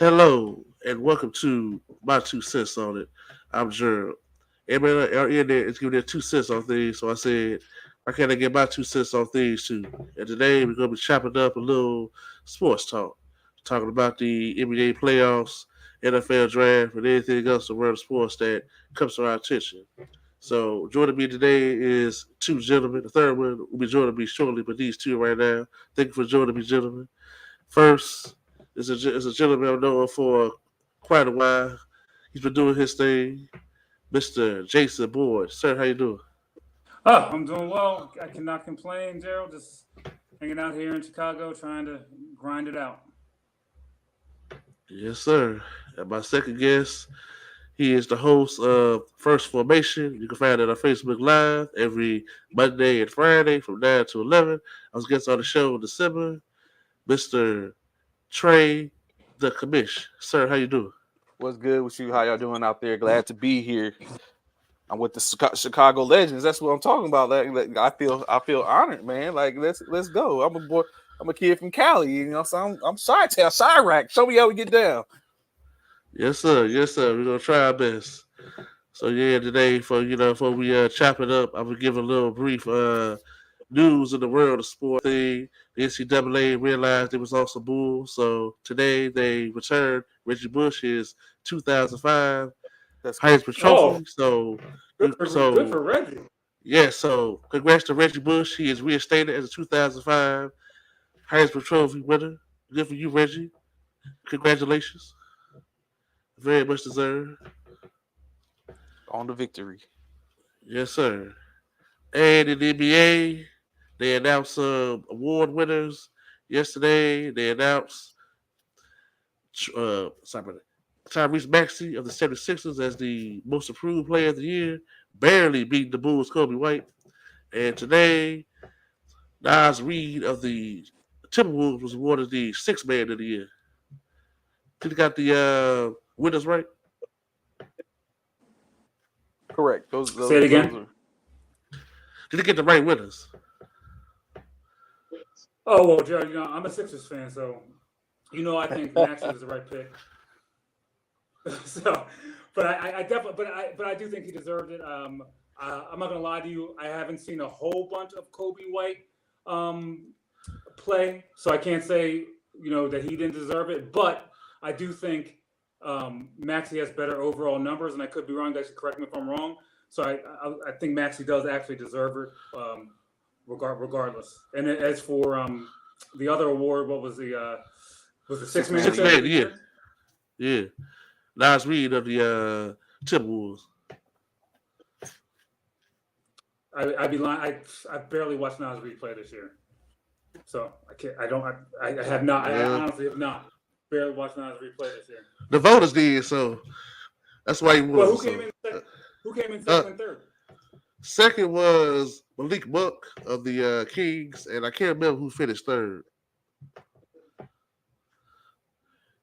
Hello and welcome to my 2 cents on it. I'm Gerald. Everybody out in there is giving their 2 cents on things, so I said, why can't I get my 2 cents on things too? And today we're gonna be chopping up a little sports talk, talking about the NBA playoffs, NFL draft, and anything else around sports that comes to our attention. So joining me today is two gentlemen. The third one will be joining me shortly, but these two right now. Thank you for joining me, gentlemen. First is a gentleman I've known for quite a while. He's been doing his thing, Mr. Jason Boyd. Sir, how you doing? I'm doing well. I cannot complain, Gerald. Just hanging out here in Chicago, trying to grind it out. Yes, sir. And my second guest, he is the host of First Formation. You can find it on Facebook Live every Monday and Friday from 9 to 11. I was guest on the show in December, Mr. Trey the Commish. Sir, how you doing? What's good with you? How y'all doing out there? Glad to be here. I'm with the Chicago Legends. That's what I'm talking about. I feel honored, man. Like let's go. I'm a boy. I'm a kid from Cali. So I'm Chi-Town, Chirac. Show me how we get down. Yes, sir. Yes, sir. We're gonna try our best. So yeah, today before we chop it up, I'm gonna give a little brief news in the world of sport thing. The NCAA realized it was on some bull, so today they returned Reggie Bush his 2005 Let's go. Heisman Oh, Trophy. So good so for Reggie. yeah, so congrats to Reggie Bush. He is reinstated as a 2005 Heisman Trophy winner. Good for you, Reggie. Congratulations. Very much deserved. On the victory. Yes, sir. And in the NBA, they announced some award winners yesterday. They announced sorry, Tyrese Maxey of the 76ers as the most improved player of the year, barely beating the Bulls' Kobe White. And today, Nas Reed of the Timberwolves was awarded the sixth man of the year. Did he got the winners right? Correct. Those Say it those again. those are Did he get the right winners? Oh well, Gerald. I'm a Sixers fan, so I think Maxey was the right pick. So, but I definitely, but I do think he deserved it. I'm not gonna lie to you. I haven't seen a whole bunch of Kobe White um, play, so I can't say that he didn't deserve it. But I do think Maxey has better overall numbers, and I could be wrong. Guys, should correct me if I'm wrong. So I think Maxey does actually deserve it, regardless. And as for the other award, what was the six man man of Six the player man, of year. the yeah, year? yeah. Nas Reed of the Timberwolves. I'd be lying. I barely watched Nas Reed play this year, so I can't. I don't. I have not. I Yeah. honestly have not barely watched Nas Reed play this year. The voters did, so that's why he Well, won. So who came in uh, second and third? second was Malik Monk of the Kings, and I can't remember who finished third.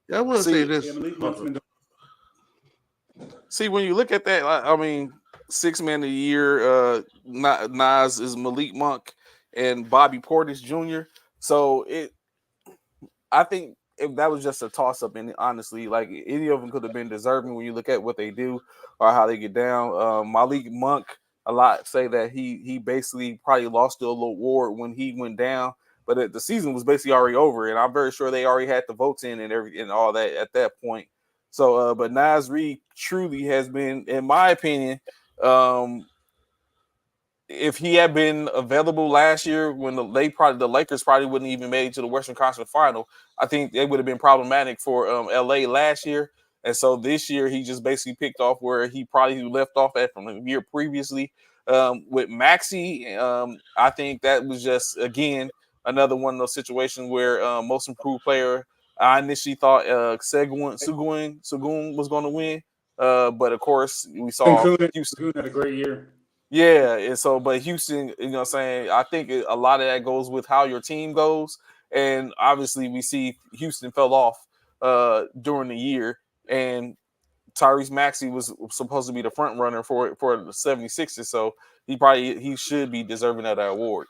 Yeah, I will say See, Yeah, this. Malik Monk's been doing. see when you look at that, I mean, six man of the year. Nas is Malik Monk and Bobby Portis Jr. So I think if that was just a toss up, and honestly, like any of them could have been deserving when you look at what they do or how they get down. Malik Monk, a lot say that he basically probably lost the award when he went down, but the season was basically already over, and I'm very sure they already had the votes in and every and all that at that point. So, but Nas Reed truly has been, in my opinion, um, if he had been available last year when the Lakers probably wouldn't even made it to the Western Conference Final, I think it would have been problematic for LA last year. And so this year he just basically picked off where he probably left off at from the year previously. With Maxi, I think that was just again another one of those situations where most improved player. I initially thought Sugun was going to win, but of course we saw Houston. Cancun had a great year. Yeah, and so but Houston, what I'm saying, I think a lot of that goes with how your team goes. And obviously we see Houston fell off during the year, and Tyrese Maxey was supposed to be the front runner for the 76ers, so he should be deserving of that award.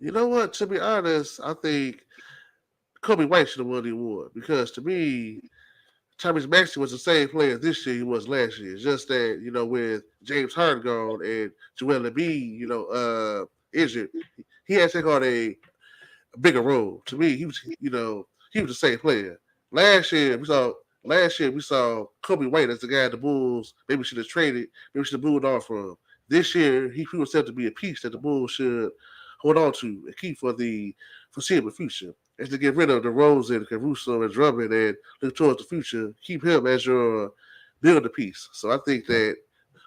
You know what? To be honest, I think Kobe White should have won the award because to me, Thomas Maxey was the same player this year he was last year. It's just that with James Harden gone and Joel Embiid, injured, he had to take on a bigger role. To me, he was the same player. Last year we saw Kobe White as the guy the Bulls maybe should have traded, maybe should have moved on from. This year he proved himself to be a piece that the Bulls should hold on to and keep for the foreseeable future. Is to get rid of the DeRozan, Caruso, and Drummond and look towards the future. Keep him as your builder piece. So I think that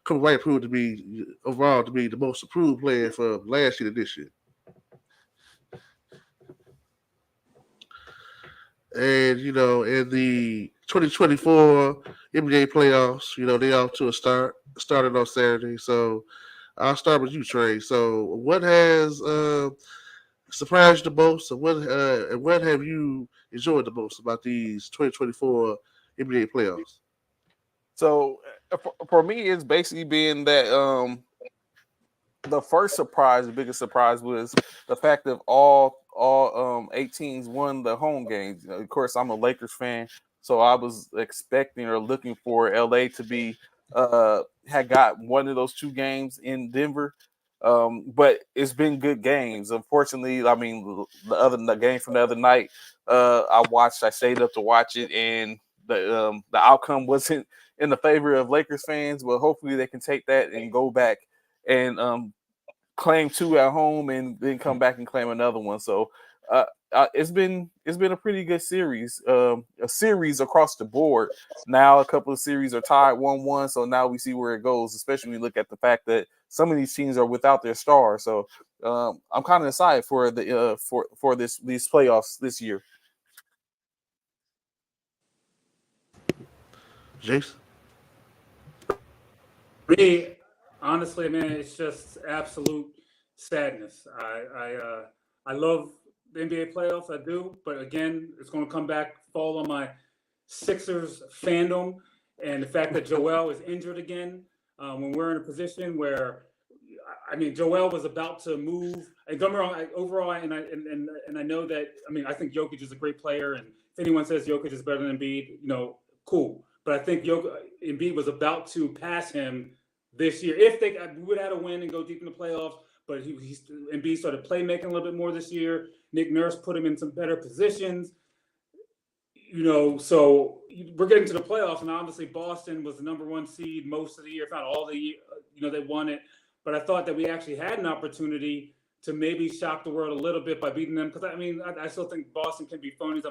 Kobe White proved to be overall to be the most improved player from last year to this year. And in the 2024 NBA playoffs, they off to a start. Started on Saturday, so I'll start with you, Trey. So, what has surprised you the most, and what have you enjoyed the most about these 2024 NBA playoffs? So for me, it's basically been that the first surprise, the biggest surprise was the fact that all 8 teams won the home games. Of course, I'm a Lakers fan, so I was expecting or looking for LA to be had got one of those 2 games in Denver. But it's been good games. Unfortunately, I mean the game from the other night, I stayed up to watch it, and the outcome wasn't in the favor of Lakers fans. But hopefully they can take that and go back and claim 2 at home and then come back and claim another one. So it's been a pretty good series, a series across the board. Now a couple of series are tied 1-1, so now we see where it goes. Especially when you look at the fact that some of these teams are without their stars. So I'm kind of excited for the for these playoffs this year. Jason? Me, honestly, man, it's just absolute sadness. I love the NBA playoffs. I do, but again, it's going to come back fall on my Sixers fandom and the fact that Joel is injured again. When we're in a position where, I mean, Joel was about to move. And don't get me wrong, overall, and I know that. I mean, I think Jokic is a great player, and if anyone says Jokic is better than Embiid, cool. But I think Embiid was about to pass him this year. If they we would have had a win and go deep in the playoffs, but Embiid started playmaking a little bit more this year. Nick Nurse put him in some better positions. So we're getting to the playoffs, and obviously Boston was the number 1 seed most of the year, if not all the year. They won it, but I thought that we actually had an opportunity to maybe shock the world a little bit by beating them. Because I still think Boston can be phonies.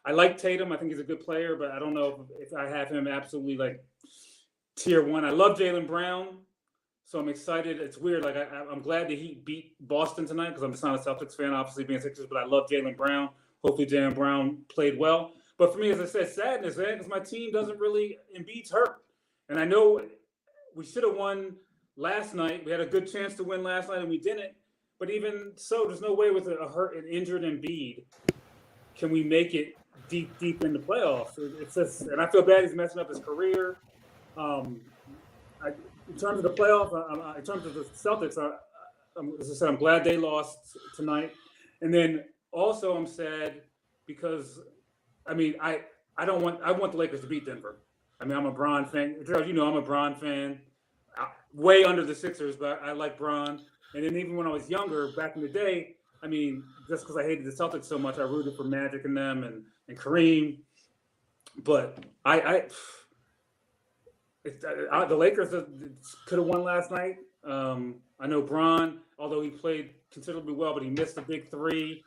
I like Tatum. I think he's a good player, but I don't know if I have him absolutely like tier 1. I love Jaylen Brown, so I'm excited. It's weird. Like I'm glad that he beat Boston tonight because I'm just not a Celtics fan, obviously being Sixers, but I love Jaylen Brown. Hopefully Jaylen Brown played well. But for me, as I said, sadness, man, because my team doesn't really, Embiid's hurt. And I know we should have won last night. We had a good chance to win last night, and we didn't. But even so, there's no way with a hurt and injured Embiid can we make it deep in the playoffs. It's just, and I feel bad he's messing up his career. In terms of the playoffs, in terms of the Celtics, as I said, I'm glad they lost tonight. And then also I'm sad because, I want the Lakers to beat Denver. I'm a Bron fan. Gerald, I'm a Bron fan. Way under the Sixers, but I like Bron. And then even when I was younger, back in the day, just because I hated the Celtics so much, I rooted for Magic and them and Kareem. But the Lakers could have won last night. I know Bron, although he played considerably well, but he missed a big 3.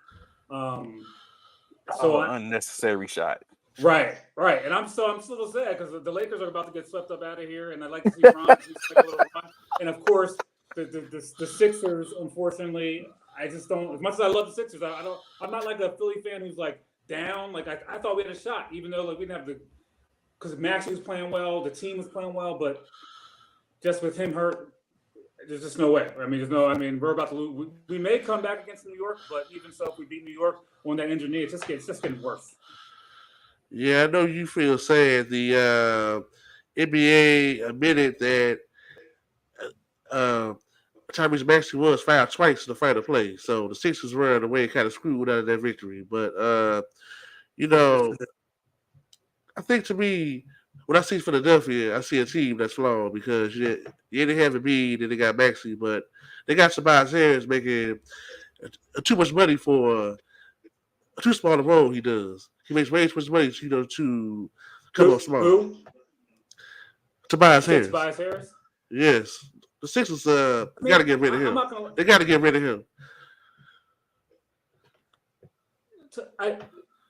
Unnecessary shot. Right. And I'm still sad because the Lakers are about to get swept up out of here, and I'd like to see Bron take a little run. And of course, the Sixers, unfortunately, I just don't. As much as I love the Sixers, I'm not like a Philly fan who's like down. Like I thought we had a shot, even though we didn't have because Maxey was playing well, the team was playing well, but just with him hurt, there's just no way. We're about to lose. We may come back against New York, but even so, if we beat New York on that injured knee, it's just getting worse. Yeah, I know you feel sad. The NBA admitted that uh, Tyrese Maxey was fouled twice in the final play, so the Sixers were in a way kind of screwed out of that victory. But you know, I think to me, when I see Philadelphia, I see a team that's flawed because you didn't have Embiid, and they got Maxey, but they got Tobias Harris making too much money for too small a role he does. He makes way too much money, to come Who? up small. Who? Tobias You said Harris. Tobias Harris. Yes. The Sixers I got to mean, get rid of I'm him. not gonna. They got to get rid of him.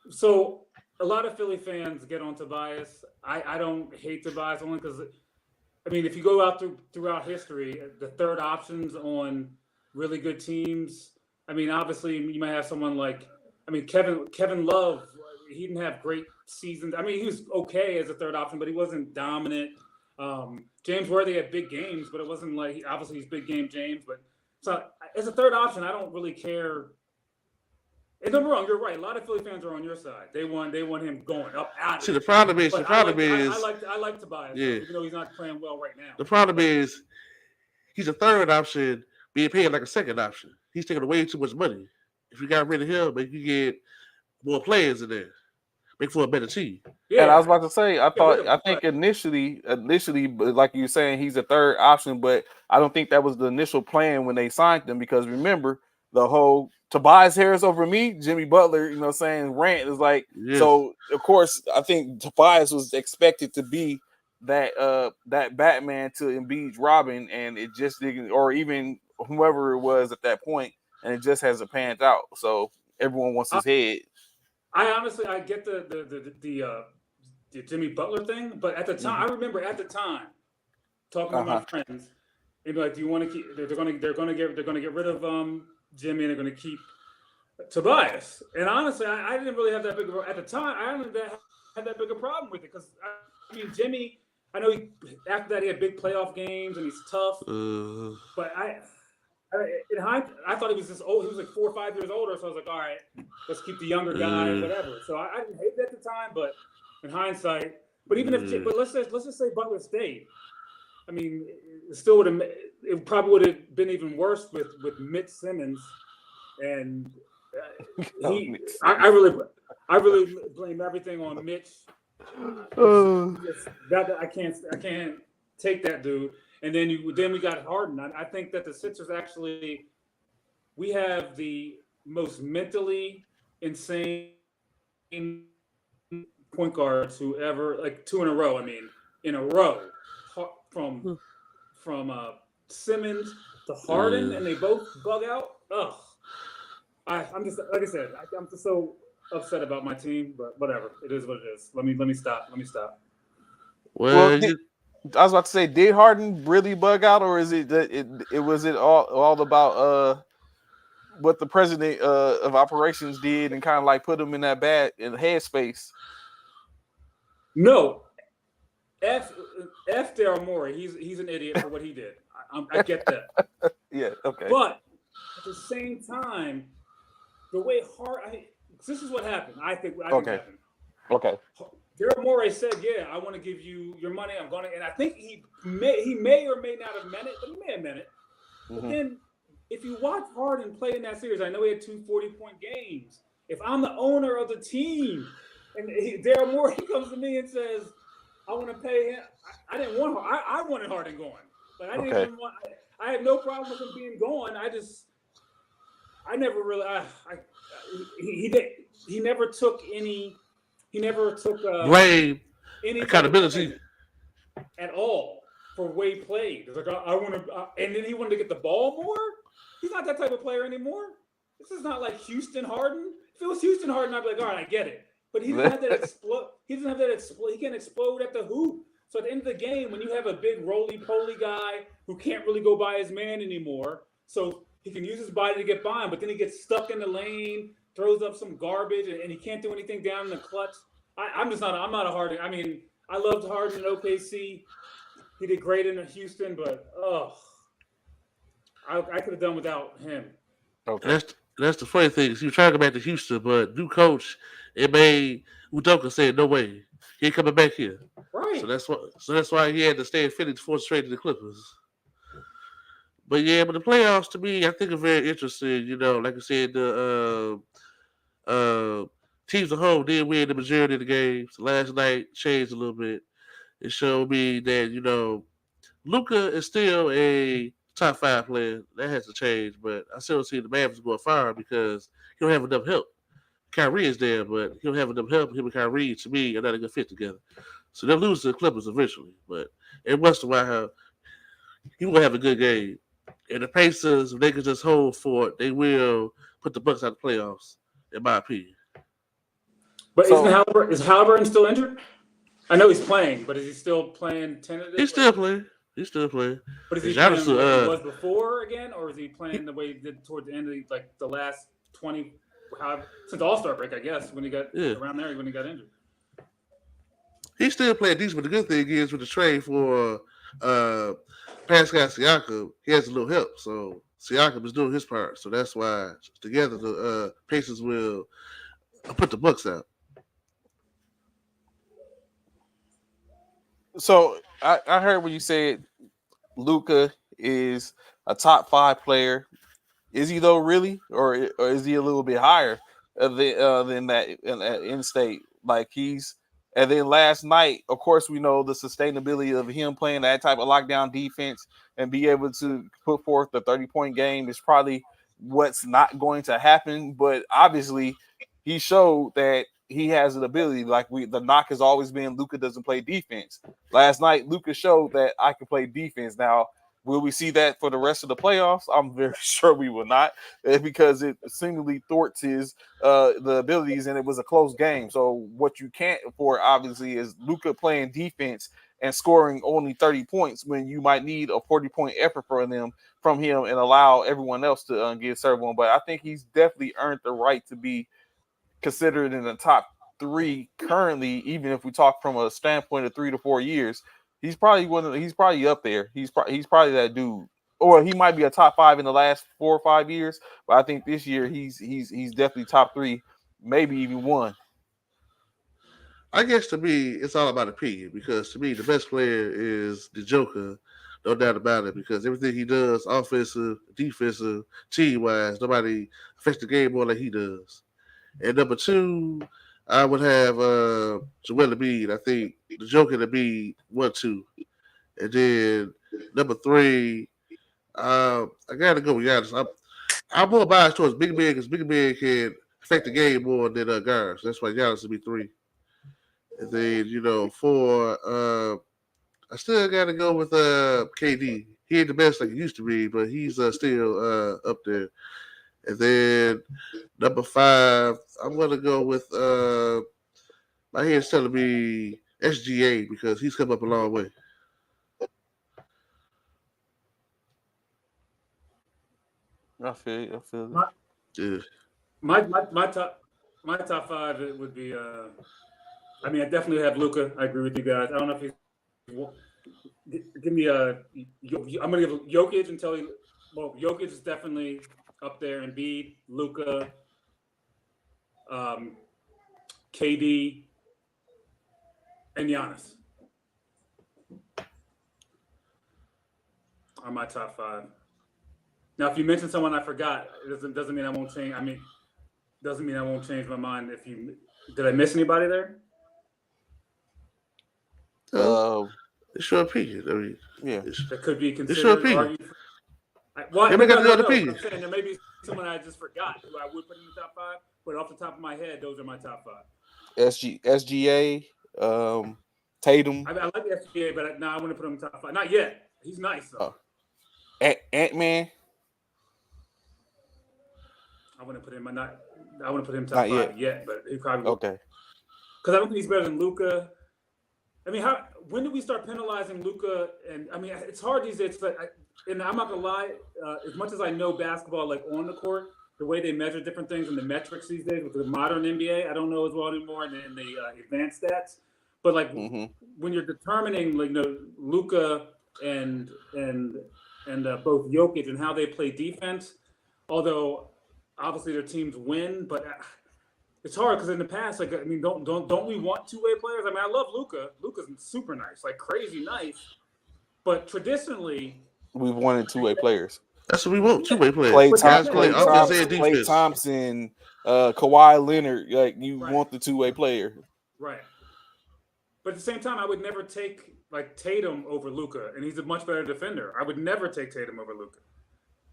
So a lot of Philly fans get on Tobias. I don't hate Tobias only because I mean if you go out throughout history, the third options on really good teams. I mean, obviously you might have someone like Kevin Love. He didn't have great seasons. I mean, he was okay as a third option, but he wasn't dominant. James Worthy had big games, but it wasn't like obviously he's big game James. But so as a third option, I don't really care. And don't get me wrong, you're right. A lot of Philly fans are on your side. They want him going up out. See, the problem is, I like Tobias, yeah. even though he's not playing well right now. The problem is, he's a third option being paid like a second option. He's taking way too much money. If you got rid of him, maybe you get more players in there, make for a better team. Yeah, and I was about to say, I think initially, like you were saying, he's a third option, but I don't think that was the initial plan when they signed him because remember the whole Tobias Harris over me, Jimmy Butler, rant is like, yes. So of course I think Tobias was expected to be that Batman to Embiid's Robin, and it just didn't, or even whoever it was at that point, and it just hasn't panned out. So everyone wants his head. I honestly, I get the Jimmy Butler thing, but at the time, I remember at the time talking to my friends, they'd be like, "Do you want to keep?" They're going to get rid of Jimmy, and they're going to keep Tobias. And honestly, I didn't really have that big of at the time. I didn't have that big a problem with it because I mean, Jimmy. I know after that he had big playoff games and he's tough, but in hindsight, I thought he was just old. He was like 4 or 5 years older, so I was like, all right, let's keep the younger guy, whatever. So I didn't hate it at the time, but in hindsight, but even but let's just say Butler stayed. I mean, it probably would have been even worse with Mitch Simmons, and I really blame everything on Mitch. I can't take that dude. And then we got Harden. I think that the Sixers actually, we have the most mentally insane point guards who ever, like 2 in a row. I mean, in a row, from Simmons to Harden, and they both bug out. Ugh. I'm just like I said. I'm just so upset about my team, but whatever. It is what it is. Let me stop. Well, I was about to say, did Harden really bug out, or is it that it was all about what the president of operations did and kind of like put him in that bad in the headspace? No, F Daryl Morey. He's an idiot for what he did. I get that. Yeah, okay. But at the same time, the way this is what happened. I think happened. Okay. Gerald Morey said, "Yeah, I want to give you your money. I'm going to," and I think he may or may not have meant it, but he may have meant it. Mm-hmm. But then, if you watch Harden play in that series, I know he had 2 40-point games. If I'm the owner of the team, and Daryl Morey comes to me and says, "I want to pay him," I didn't want Harden. I wanted Harden going. Like I didn't even want. I had no problem with him being gone. I never really. He never took any. He never took blame, any accountability at all for way played. It's like I want to, and then he wanted to get the ball more. He's not that type of player anymore. This is not like Houston Harden. If it was Houston Harden, I'd be like, all right, I get it. But he doesn't have that explode. He doesn't have that explode. He can't explode at the hoop. So at the end of the game, when you have a big roly-poly guy who can't really go by his man anymore, so he can use his body to get by him, but then he gets stuck in the lane, throws up some garbage, and he can't do anything down in the clutch. I'm not a Harden. I mean, I loved Harden in OKC. He did great in Houston, but I could have done without him. Okay. That's the funny thing. He was trying to go back to Houston, but new coach, it made Udoka say, no way. He ain't coming back here. Right. So that's why he had to stay in Philly before straight to the Clippers. But yeah, but the playoffs to me, I think are very interesting. Like I said, the teams at home did win the majority of the games. Last night changed a little bit. It showed me that Luca is still a top five player. That has to change, but I still see the Mavericks going far because he don't have enough help. Kyrie is there, but he don't have enough help. Him and Kyrie, to me, are not a good fit together. So they'll lose to the Clippers eventually. But every once in a while, he will have a good game. And the Pacers, if they can just hold for it, they will put the Bucks out of the playoffs, in my opinion. But So is Halliburton still injured? I know he's playing, but is he still playing tentative? He's still playing. He's still playing. But is And he Giannis, playing like he was before again, or is he he, playing the way he did toward the end of the last 20, since All Star break, I guess, when he got yeah, around there when he got injured. he's still playing decent. But the good thing is with the trade for uh, Pascal Siakam, he has a little help. So Siakam is doing his part. So that's why together the Pacers will put the Bucks out. I heard when you said Luca is a top 5 player. Is he though, really, or is he a little bit higher than that in state? Like he's, and then last night, of course, we know the sustainability of him playing that type of lockdown defense and be able to put forth the 30-point game is probably what's not going to happen. But obviously, he showed that he has an ability. Like the knock has always been Luka doesn't play defense. Last night, Luka showed that I can play defense. Now, will we see that for the rest of the playoffs? I'm very sure we will not, because it seemingly thwarts his the abilities, and it was a close game. So what you can't afford, obviously, is Luka playing defense and scoring only 30 points when you might need a 40-point effort from him and allow everyone else to get served on. But I think he's definitely earned the right to be considered in the top 3 currently, even if we talk from a standpoint of 3 to 4 years. He's probably he's probably up there. He's probably that dude. Or he might be a top 5 in the last 4 or 5 years, but I think this year he's definitely top 3, maybe even 1. I guess to me, it's all about opinion because to me, the best player is the Joker, no doubt about it. Because everything he does, offensive, defensive, team wise, nobody affects the game more like he does. And number 2, I would have Joel Embiid. I think the Joker to be 1, 2, and then number 3, I gotta go with Giannis. I'm more biased towards big man because big man can affect the game more than guards. That's why Giannis would be 3. And then 4, I still gotta go with KD. He ain't the best like he used to be, but he's still up there. And then number 5, I'm gonna go with my head's telling me SGA because he's come up a long way. I feel it. I feel it. My Yeah. my top 5 it would be. I mean, I definitely have Luca. I agree with you guys. I don't know if he's. Give me a. I'm gonna give Jokic until he. Well, Jokic is definitely up there. Embiid, Luca, KD, and Giannis are my top 5. Now, if you mention someone I forgot, it doesn't mean I won't change. I mean, doesn't mean I won't change my mind. If you did, I miss anybody there? It's your opinion. I mean, Yeah. That could be it's your considered. opinion. Well, Everybody got the other no. opinion. I'm saying there may be someone I just forgot who I would put in the top 5, but off the top of my head, those are my top 5. SGA, Tatum, I like the SGA, but now I want to put him in the top 5. Not yet. He's nice though. Ant-Man. I want to put him. I want to put him top Not 5 yet, but he probably will. Okay. Because I don't think he's better than Luca. I mean, when do we start penalizing Luca? And I mean, it's hard these days. And I'm not gonna lie. As much as I know basketball, like on the court, the way they measure different things and the metrics these days with the modern NBA, I don't know as well anymore. And the advanced stats, but like when you're determining, like Luca and both Jokic and how they play defense, although obviously their teams win, but. It's hard because in the past, like I mean, don't we want two-way players? I mean, I love Luca. Luca's super nice, like crazy nice. But traditionally, We've wanted 2-way players. That's what we want. Yeah. Two-way players. Clay, But Thom- Guys that's play Clay, no offense Thom- and different. Clay defense. Thompson, Kawhi Leonard. Like you Right. want the two-way player. Right. But at the same time, I would never take like Tatum over Luca, and he's a much better defender. I would never take Tatum over Luca,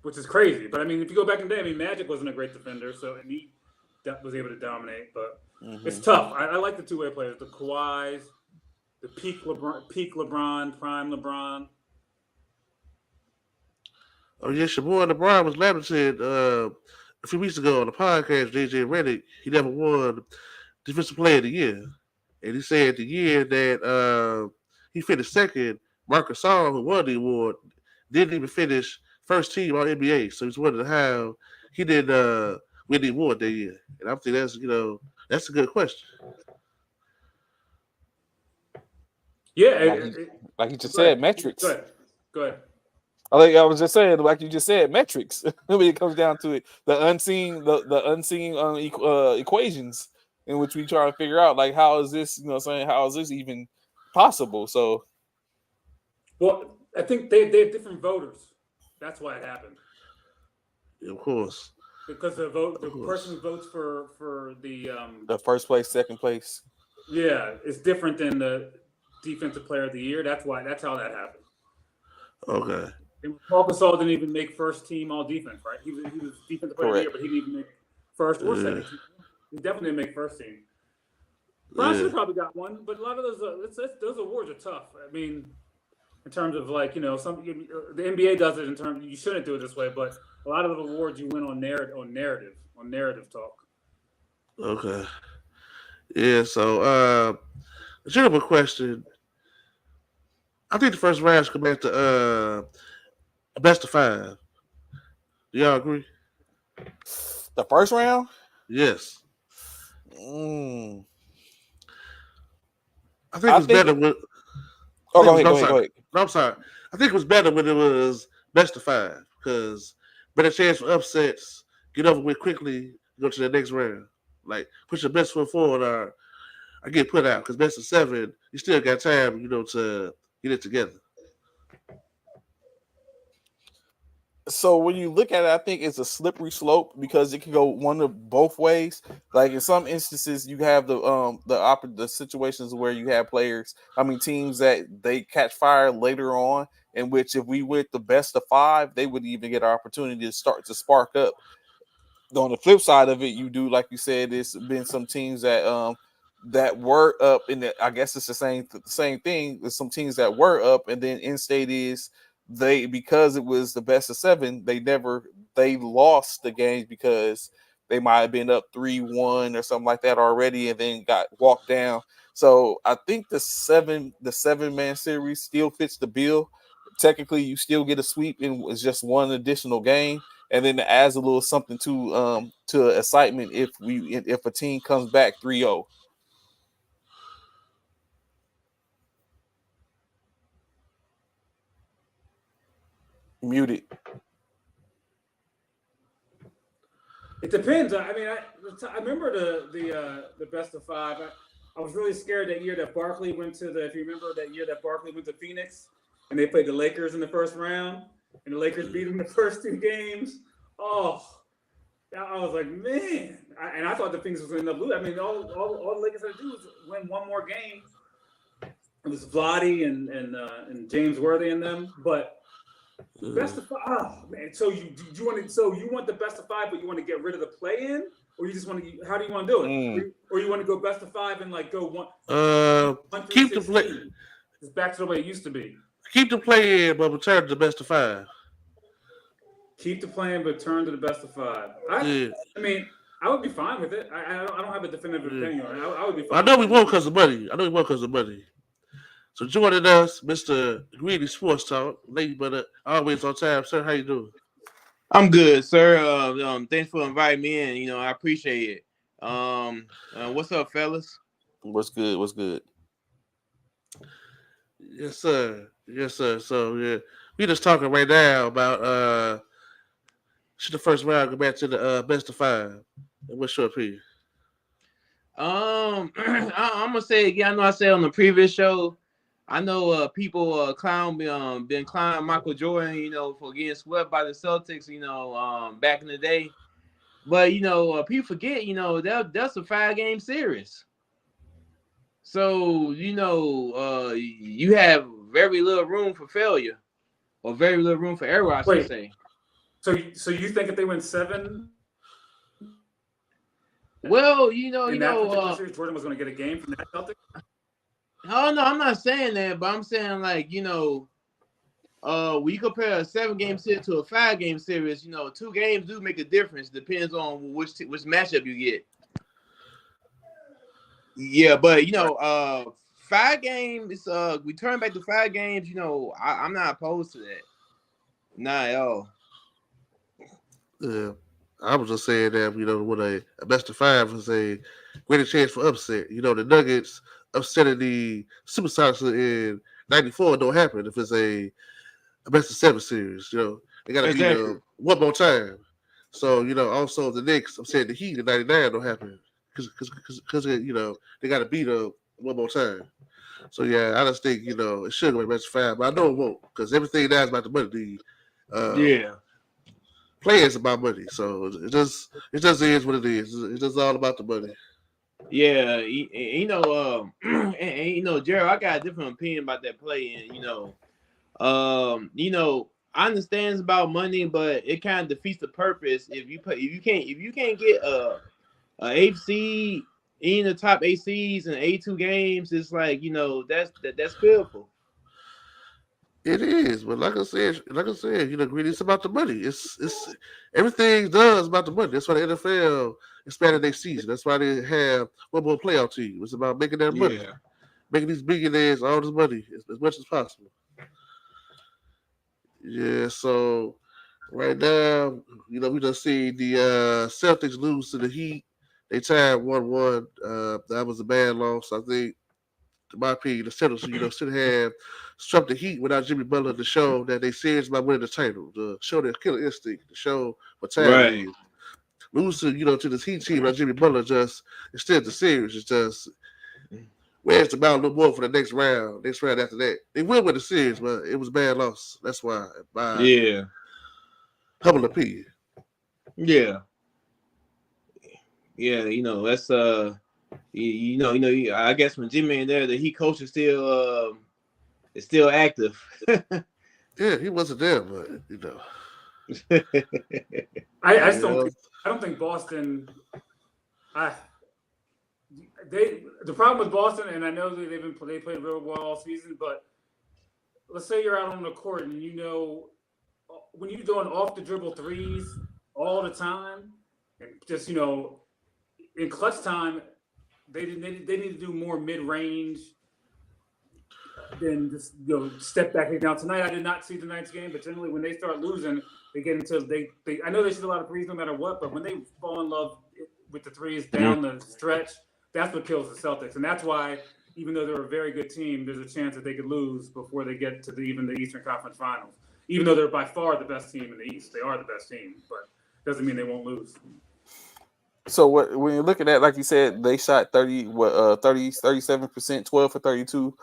which is crazy. But I mean, if you go back in the day, I mean, Magic wasn't a great defender, so and he was able to dominate. But it's tough. I like the two-way players, the Kawhis, the peak LeBron, prime LeBron. Oh yes, your boy LeBron was laughing said a few weeks ago on the podcast, JJ Redick, he never won Defensive Player of the Year. And he said the year that he finished second, Marcus Gasol, who won the award, didn't even finish first team on NBA. So he's wondering how he didn't win the award that year. And I'm thinking that's a good question. Yeah, Like you just go said, ahead. metrics. Go ahead. I was just saying, like you just said, metrics. When it comes down to it, the unseen equations in which we try to figure out, like, how is this, how is this even possible? So, Well, I think they have different voters. That's why it happened. Of course. Because the person who votes for the first place, second place. Yeah, it's different than the Defensive Player of the Year. That's how that happened. Okay. And Paul Gasol didn't even make first team all defense, right? He was Defensive Player of the Year, but he didn't even make first or second team. He definitely didn't make first team. Bron should have probably got one, but a lot of those awards are tough. I mean, in terms of like the NBA does it in terms you shouldn't do it this way, but a lot of the awards you win on narrative talk. Okay. Yeah. So, a general question. I think the first round should come back to a best of 5. Do y'all agree? The first round? Yes. Mm. I think it was better with. Go ahead. No, I'm sorry. I think it was better when it was best of 5 because better chance for upsets, get over with quickly, go to the next round. Like put your best foot forward or get put out because best of 7, you still got time, to get it together. So when you look at it, I think it's a slippery slope because it can go one of both ways. Like in some instances, you have the situations where you have teams that they catch fire later on, in which if we went the best of 5, they would even get an opportunity to start to spark up. On the flip side of it, you do, like you said, there's been some teams that were up, and I guess it's the same thing. There's some teams that were up, and then in state is because it was the best of 7, they lost the games because they might have been up 3-1 or something like that already, and then got walked down. So I think the 7-man series still fits the bill. Technically, you still get a sweep, and it's just one additional game. And then it adds a little something to excitement if a team comes back 3-0. Muted. It depends. I mean, I remember the best of 5. I was really scared that year that Barkley went to if you remember that year that Barkley went to Phoenix and they played the Lakers in the first round and the Lakers beat them the first 2 games. Oh, I was like, man. And I thought the Phoenix was going to end up losing. I mean, all the Lakers had to do was win one more game. It was Vlade and James Worthy and them, but best of 5. Oh man! So you want the best of 5, but you want to get rid of the play-in, or you just want to? How do you want to do it? Or you want to go best of 5 and like go one? Keep the play. It's back to the way it used to be. Keep the play-in, but return to the best of 5. Keep the play-in, but turn to the best of 5. I mean, I would be fine with it. I don't have a definitive opinion on it. I would be fine. I know we won't because of money. So joining us, Mr. Greedy Sports Talk, lady, but always on time, sir. How you doing? I'm good, sir. Thanks for inviting me in. I appreciate it. What's up, fellas? What's good? Yes, sir. So yeah, we just talking right now about should the first round go back to the best of 5? And what's your opinion? I'm gonna say again. I know I said on the previous show. I know people been clowning Michael Jordan, for getting swept by the Celtics, back in the day. But people forget, that's a 5-game series. So you have very little room for failure, or very little room for error, I should Wait, say. so you think if they win 7 Well, in that particular series, Jordan was going to get a game from that Celtics? oh no, I'm not saying that, but I'm saying like when you compare a 7-game series to a 5-game series, 2 games do make a difference. Depends on which matchup you get. Yeah, but 5 games. We turn back to 5 games. I'm not opposed to that. Not at all. Yeah. I was just saying that, with a best of five is a greater chance for upset. The Nuggets upsetting the Supersonics in '94 don't happen if it's a best of seven series. They got to beat Exactly. them one more time. So, also the Knicks upsetting the Heat in '99 don't happen because they got to beat them one more time. So, yeah, I just think, it should go to best of five, but I know it won't because everything now is about the money. Yeah. Players about money, so it just is what it is. It's just all about the money. Yeah. And Gerald, I got a different opinion about that play, and I understand it's about money, but it kind of defeats the purpose if you can't get a eighth seed in the top 8 seeds in 82 games. It's like that's pitiful. It is, but like I said, Greedy, it's about the money. It's everything does about the money. That's why the NFL expanded their season. That's why they have one more playoff team. It's about making that money, Yeah. making these billionaires all this money as much as possible. Yeah, so right now, we just see the Celtics lose to the Heat. They tied 1-1. That was a bad loss. I think, in my opinion, the Celtics, should have struck the Heat without Jimmy Butler to show that they serious about winning the title, to show their killer instinct, to show what time it Right. is. Lose to this Heat team without Jimmy Butler just instead the series is just where's the battle a little more for the next round after that. They will win the series, but it was a bad loss. That's why, by Yeah. humble opinion. Yeah. Yeah. That's I guess when Jimmy in there, the Heat coach is still active. Yeah, he wasn't there, but I just you don't know. think I don't think Boston. I the problem with Boston, and I know that they played real well all season, but let's say you're out on the court and when you're doing off the dribble threes all the time, and just in clutch time, they need to do more mid range than just step back. Now tonight I did not see tonight's game, but generally when they start losing, they get into they I know they shoot a lot of threes no matter what, but when they fall in love with the threes down the stretch, that's what kills the Celtics, and that's why even though they're a very good team, there's a chance that they could lose before they get to even the Eastern Conference Finals. Even though they're by far the best team in the East, they are the best team, but doesn't mean they won't lose. So when you're looking at, like you said, they shot 37%, 12 for 32,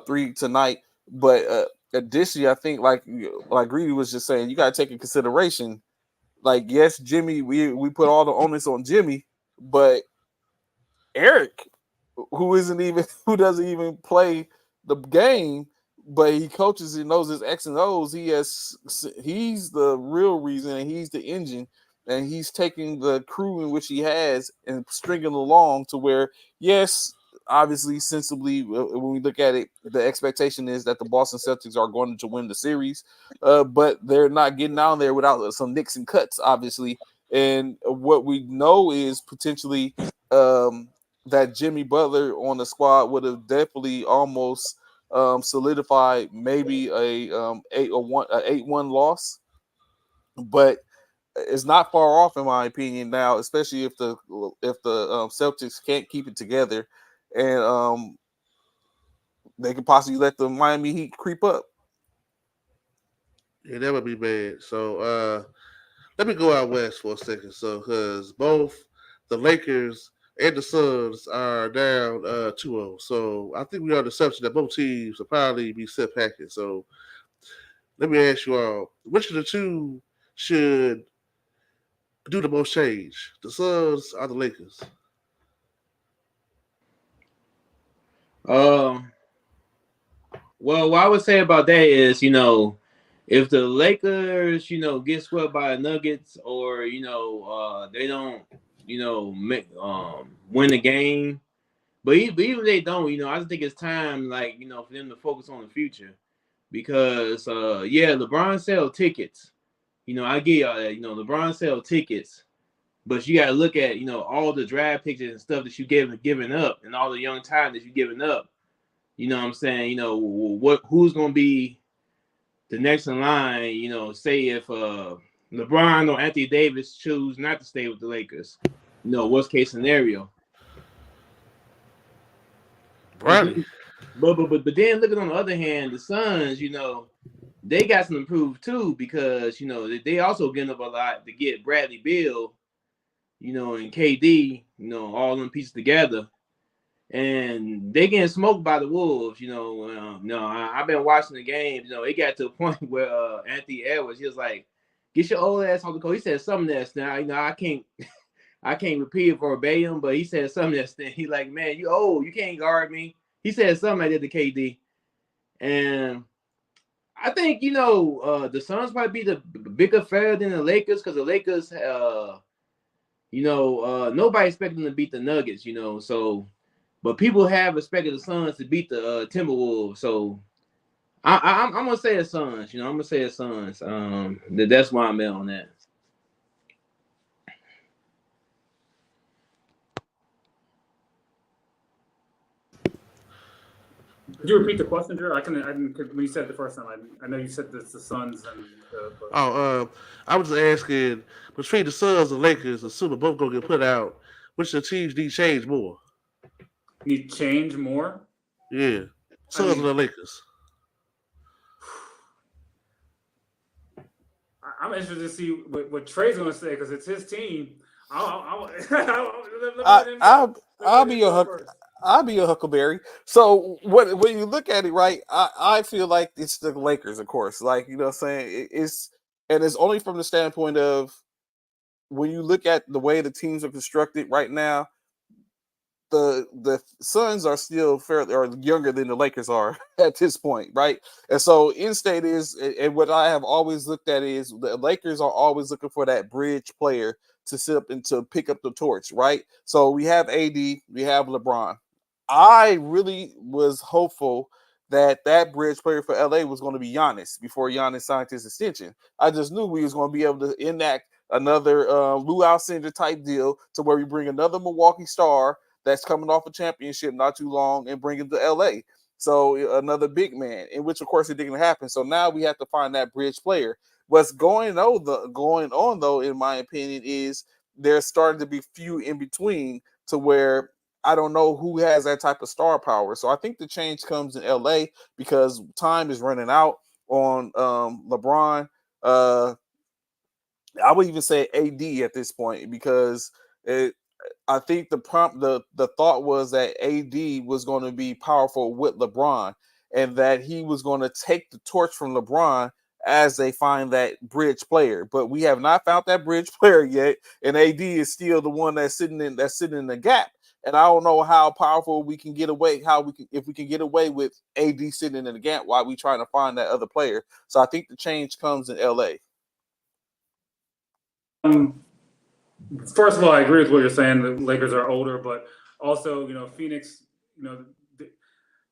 3 tonight. But additionally, I think like Greedy was just saying, you got to take in consideration. Like, yes, Jimmy, we put all the onus on Jimmy, but Eric, who doesn't even play the game, but he coaches and knows his X and O's. He's the real reason, and he's the engine, and he's taking the crew in which he has and stringing along to where, yes, obviously, sensibly, when we look at it, the expectation is that the Boston Celtics are going to win the series, but they're not getting down there without some nicks and cuts, obviously. And what we know is potentially. That Jimmy Butler on the squad would have definitely almost solidified maybe a 8-1 loss, but it's not far off in my opinion now, especially if the Celtics can't keep it together, and they could possibly let the Miami Heat creep up. Yeah, that would be bad. So let me go out west for a second. So because both the Lakers and the Suns are down 2-0. So I think we are the assumption that both teams will probably be set packing. So let me ask you all, which of the two should do the most change? The Suns or the Lakers? Um, well, what I would say about that is, if the Lakers, get swept by the Nuggets, or they don't, make win the game, but even if they don't, I just think it's time, like, for them to focus on the future, because yeah, LeBron sell tickets. I get y'all that. LeBron sell tickets, but you got to look at all the draft picks and stuff that you giving up, and all the young talent that you giving up. You know what I'm saying? Who's gonna be the next in line? Say if LeBron or Anthony Davis choose not to stay with the Lakers. Worst case scenario. But Bronny. then, but then looking on the other hand, the Suns, they got some to prove too, because they also getting up a lot to get Bradley Beal, and KD, all them pieces together. And they getting smoked by the Wolves. No, I've been watching the games. It got to a point where Anthony Edwards, he was like, "Get your old ass on the court." He said something that's now, I can't, I can't repeat it verbatim, but he said something that's he like, "Man, you old, you can't guard me." He said something like that to KD, and I think the Suns might be the bigger fair than the Lakers, because the Lakers, nobody expected them to beat the Nuggets, so. But people have expected the Suns to beat the Timberwolves, so I'm gonna say the Suns. I'm gonna say the Suns. That's why I'm at on that. Could you repeat the question, Drew? I didn't. When you said it the first time, I know you said this the Suns and. I was just asking between the Suns and Lakers, assuming both gonna get put out, which of the teams need change more? Need change more. Yeah, Suns or the Lakers. I'm interested to see what Trey's going to say, because it's his team. I'll be your hook. I'll be your Huckleberry. So when you look at it, right, I feel like it's the Lakers, of course. Like, what I'm saying, it's only from the standpoint of when you look at the way the teams are constructed right now. The Suns are still fairly or younger than the Lakers are at this point, right? And so in-state is, and what I have always looked at is the Lakers are always looking for that bridge player to sit up and to pick up the torch, right? So we have AD, we have LeBron. I really was hopeful that bridge player for LA was going to be Giannis before Giannis signed his extension. I just knew we was going to be able to enact another Lou Alcindor type deal to where we bring another Milwaukee star that's coming off a championship not too long and bring him to LA. So another big man, in which of course it didn't happen. So now we have to find that bridge player. What's going on though, in my opinion, is there's starting to be few in between to where I don't know who has that type of star power. So I think the change comes in LA because time is running out on LeBron. I would even say AD at this point because I think the thought was that AD was going to be powerful with LeBron and that he was going to take the torch from LeBron as they find that bridge player. But we have not found that bridge player yet, and AD is still the one that's sitting in the gap. And I don't know how powerful we can get away, if we can get away with AD sitting in the gap while we trying to find that other player. So I think the change comes in LA. First of all, I agree with what you're saying. The Lakers are older, but also, Phoenix,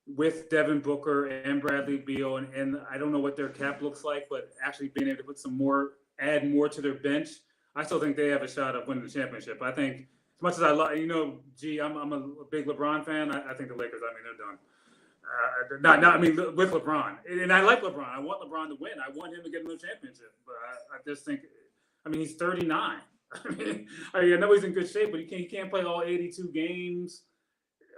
with Devin Booker and Bradley Beal, and I don't know what their cap looks like, but actually being able to put add more to their bench, I still think they have a shot of winning the championship. I think as much as I love, I'm a big LeBron fan. I think the Lakers, they're done. Not. I mean, with LeBron, and I like LeBron. I want LeBron to win. I want him to get another championship. But I just think, he's 39. I know he's in good shape, but he can't play all 82 games.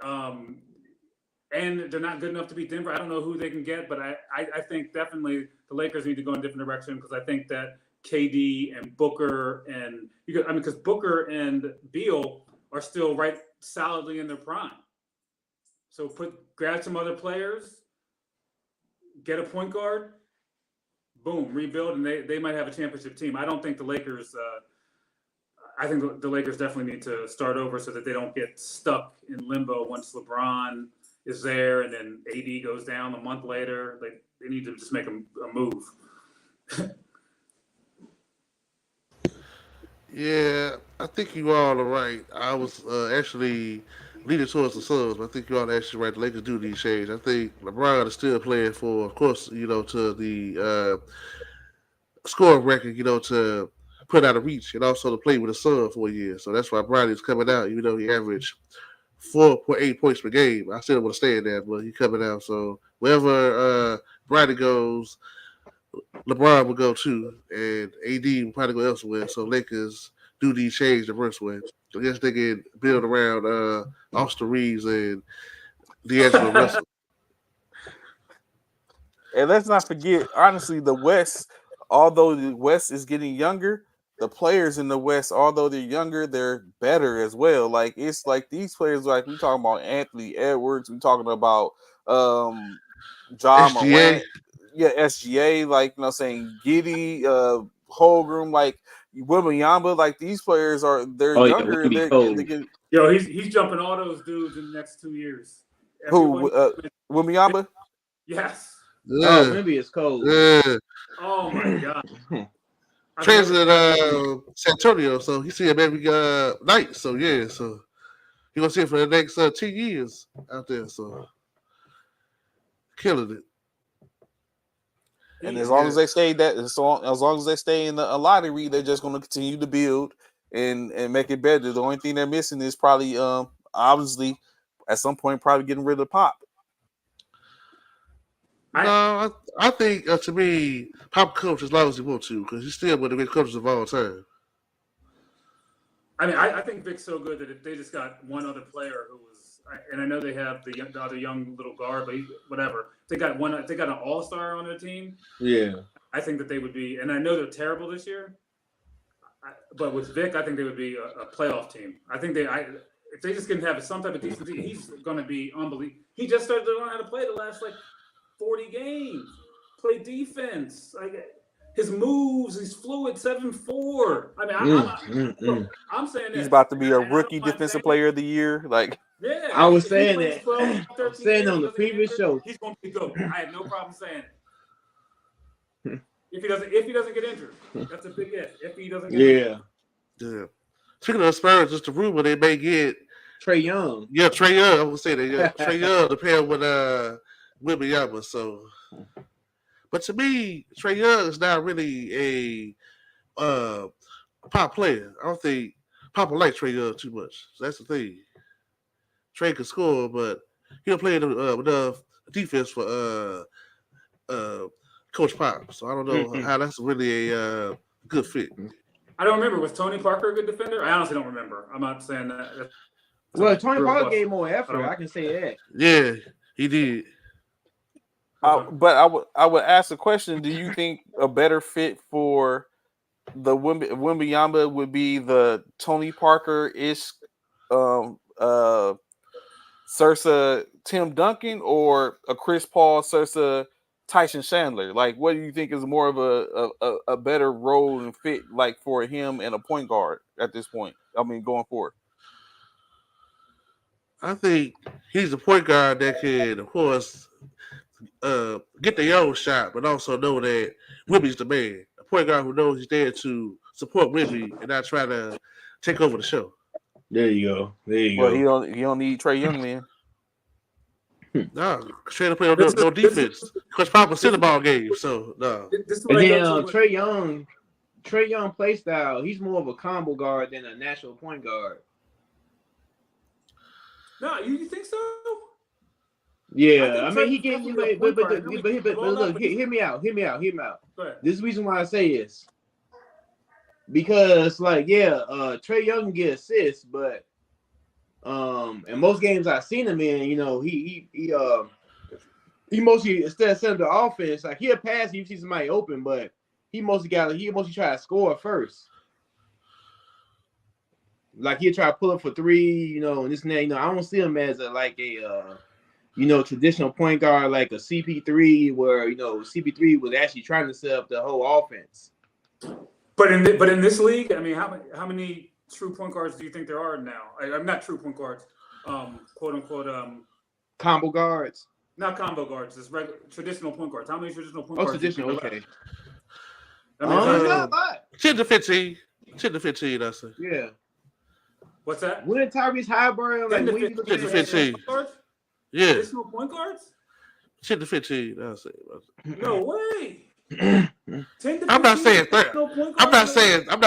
And they're not good enough to beat Denver. I don't know who they can get, but I think definitely the Lakers need to go in a different direction, because I think that KD and Booker and because Booker and Beal are still right solidly in their prime. So grab some other players, get a point guard, boom, rebuild, and they might have a championship team. I don't think the Lakers. I think the Lakers definitely need to start over so that they don't get stuck in limbo once LeBron is there and then AD goes down a month later. They need to just make a move. Yeah, I think you all are right. I was actually leaning towards the Suns, but I think you all are actually right. The Lakers do need change. I think LeBron is still playing for, of course, to the scoring record, to put out a reach and also to play with the Sun for a year. So that's why Bronny's coming out, even though he averaged 4.8 points per game. I still want to stay in that, but he's coming out. So wherever Bronny goes, LeBron will go too, and AD will probably go elsewhere. So Lakers do need change the first way. I guess they can build around Austin Reeves and D'Angelo Russell. And let's not forget, honestly, the West, although the West is getting younger, the players in the West, although they're younger, they're better as well. Like it's like these players, like we talking about Anthony Edwards, we talking about John SGA. Morant, yeah, SGA, like saying Giddy, Holgram, like Wembanyama, like these players they're Oh yeah, younger and Wemby they're cold. they get Yo, he's jumping all those dudes in the next 2 years. who Wembanyama. Yes. Oh, Yeah, Wemby is cold. yeah. Oh my God. Transit San Antonio, so he see him every night. So yeah, so you're gonna see it for the next 10 years out there. So killing it. And as long as they stay as long as they stay in the lottery, they're just going to continue to build and make it better. The only thing they're missing is probably obviously at some point probably getting rid of Pop. No, I think to me, Pop coach as long as he wants to, because he's still one of the best coaches of all time. I mean, I think Vic's so good that if they just got one other player who was, and I know they have the other young little guard, but whatever. They got an all-star on their team. Yeah. I think that they would be, and I know they're terrible this year, but with Vic, I think they would be a playoff team. I think if they just can have some type of decent team, he's going to be unbelievable. He just started to learn how to play the last 40 games, play defense, his moves, he's fluid 7'4". I mean, I'm saying that He's about to be a rookie defensive player of the year. Like, yeah, I was saying that. 12, I was saying on the previous show. He's going to be good. I have no problem saying it. If he doesn't get injured, that's a big if. If he doesn't get injured. Yeah. Speaking of Spurs, just a rumor they may get Trae Young. Yeah, Trae Young. I was saying that. Yeah, Trae Young to pair with Wembanyama. So, but to me, Trae Young is not really a Pop player. I don't think Pop will like Trae Young too much. So that's the thing. Trae can score, but he'll play enough defense for Coach Pop. So I don't know how that's really a good fit. I don't remember. Was Tony Parker a good defender? I honestly don't remember. I'm not saying that. Well, Tony Parker gave more effort. I can say that. Yeah, he did. But I would ask the question: do you think a better fit for the Wembanyama would be the Tony Parker-ish Sursa Tim Duncan, or a Chris Paul Sursa Tyson Chandler? Like, what do you think is more of a better role and fit, like, for him and a point guard at this point? I mean, going forward. I think he's a point guard that can, of course, get the own shot, but also know that Wibby's the man. A point guard who knows he's there to support Wibby and not try to take over the show. There you go. He don't need Trae Young, man. No, Trae to play no defense. Because Papa sit the ball game, so no. And then Trae Young play style, he's more of a combo guard than a natural point guard. No, you think so? Yeah, I mean he can. But look, hear me out. This is the reason why I say this. Because Trae Young can get assists, but in most games I've seen him in, he mostly, instead of setting the offense, like he'll pass, you see somebody open, but he mostly try to score first. Like he'll try to pull up for three, you know, and this and that. You know, I don't see him as a traditional point guard like a CP3, where CP3 was actually trying to set up the whole offense. But in this league, I mean, how many true point guards do you think there are now? I'm not true point guards, quote unquote, combo guards. Not combo guards, just regular traditional point guards. How many traditional point Oh, guards? traditional, okay. I mean, not a lot. 10 to 15. 10 to 15, I say. Yeah. What's that? When Tyrese Halliburton, like 10 to 15. Yeah. Traditional point guards? 10 to 15, I say. No way. 10 to 15, I'm not saying 30. I'm not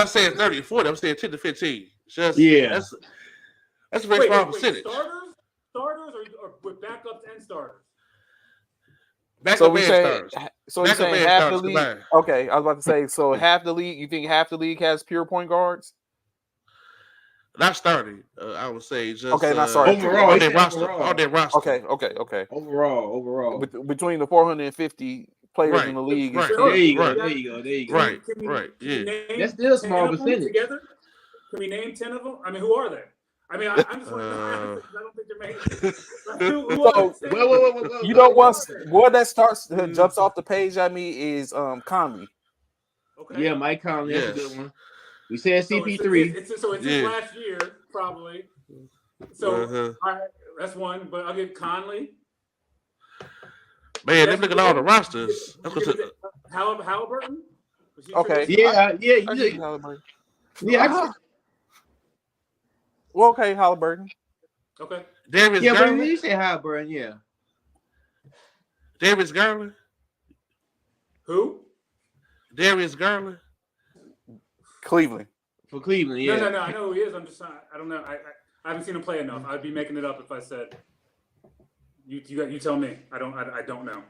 saying 30 or 40. I'm saying 10 to 15. Just that's a very small percentage. Starters or with backups and starters? So we say, so you're saying half the league? Combined. Okay, I was about to say, so half the league. You think half the league has pure point guards? Not starting. I would say just not starting. Overall, on their roster. Okay. Overall. Between the 450 players in the league, there you go. Right. Yeah. That's still a small percentage. Together? Can we name 10 of them? I mean, who are they? I mean, I'm just wondering. I don't think they're made. Well, you know what's one that jumps off the page at me is Conley. Okay. Yeah, Mike Conley. That's a good one. We said CP3. It's his last year, probably. So that's one. But I'll give Conley. Man, look at all the rosters. Halliburton. Okay. Yeah. Well, okay, Halliburton. Okay. Darius Garland. Garland. But you say Halliburton, yeah. Darius Garland. Who? Darius Garland. Cleveland. For Cleveland, yeah. No. I know who he is. I'm just not. I don't know. I haven't seen him play enough. I'd be making it up if I said. You tell me. I don't know.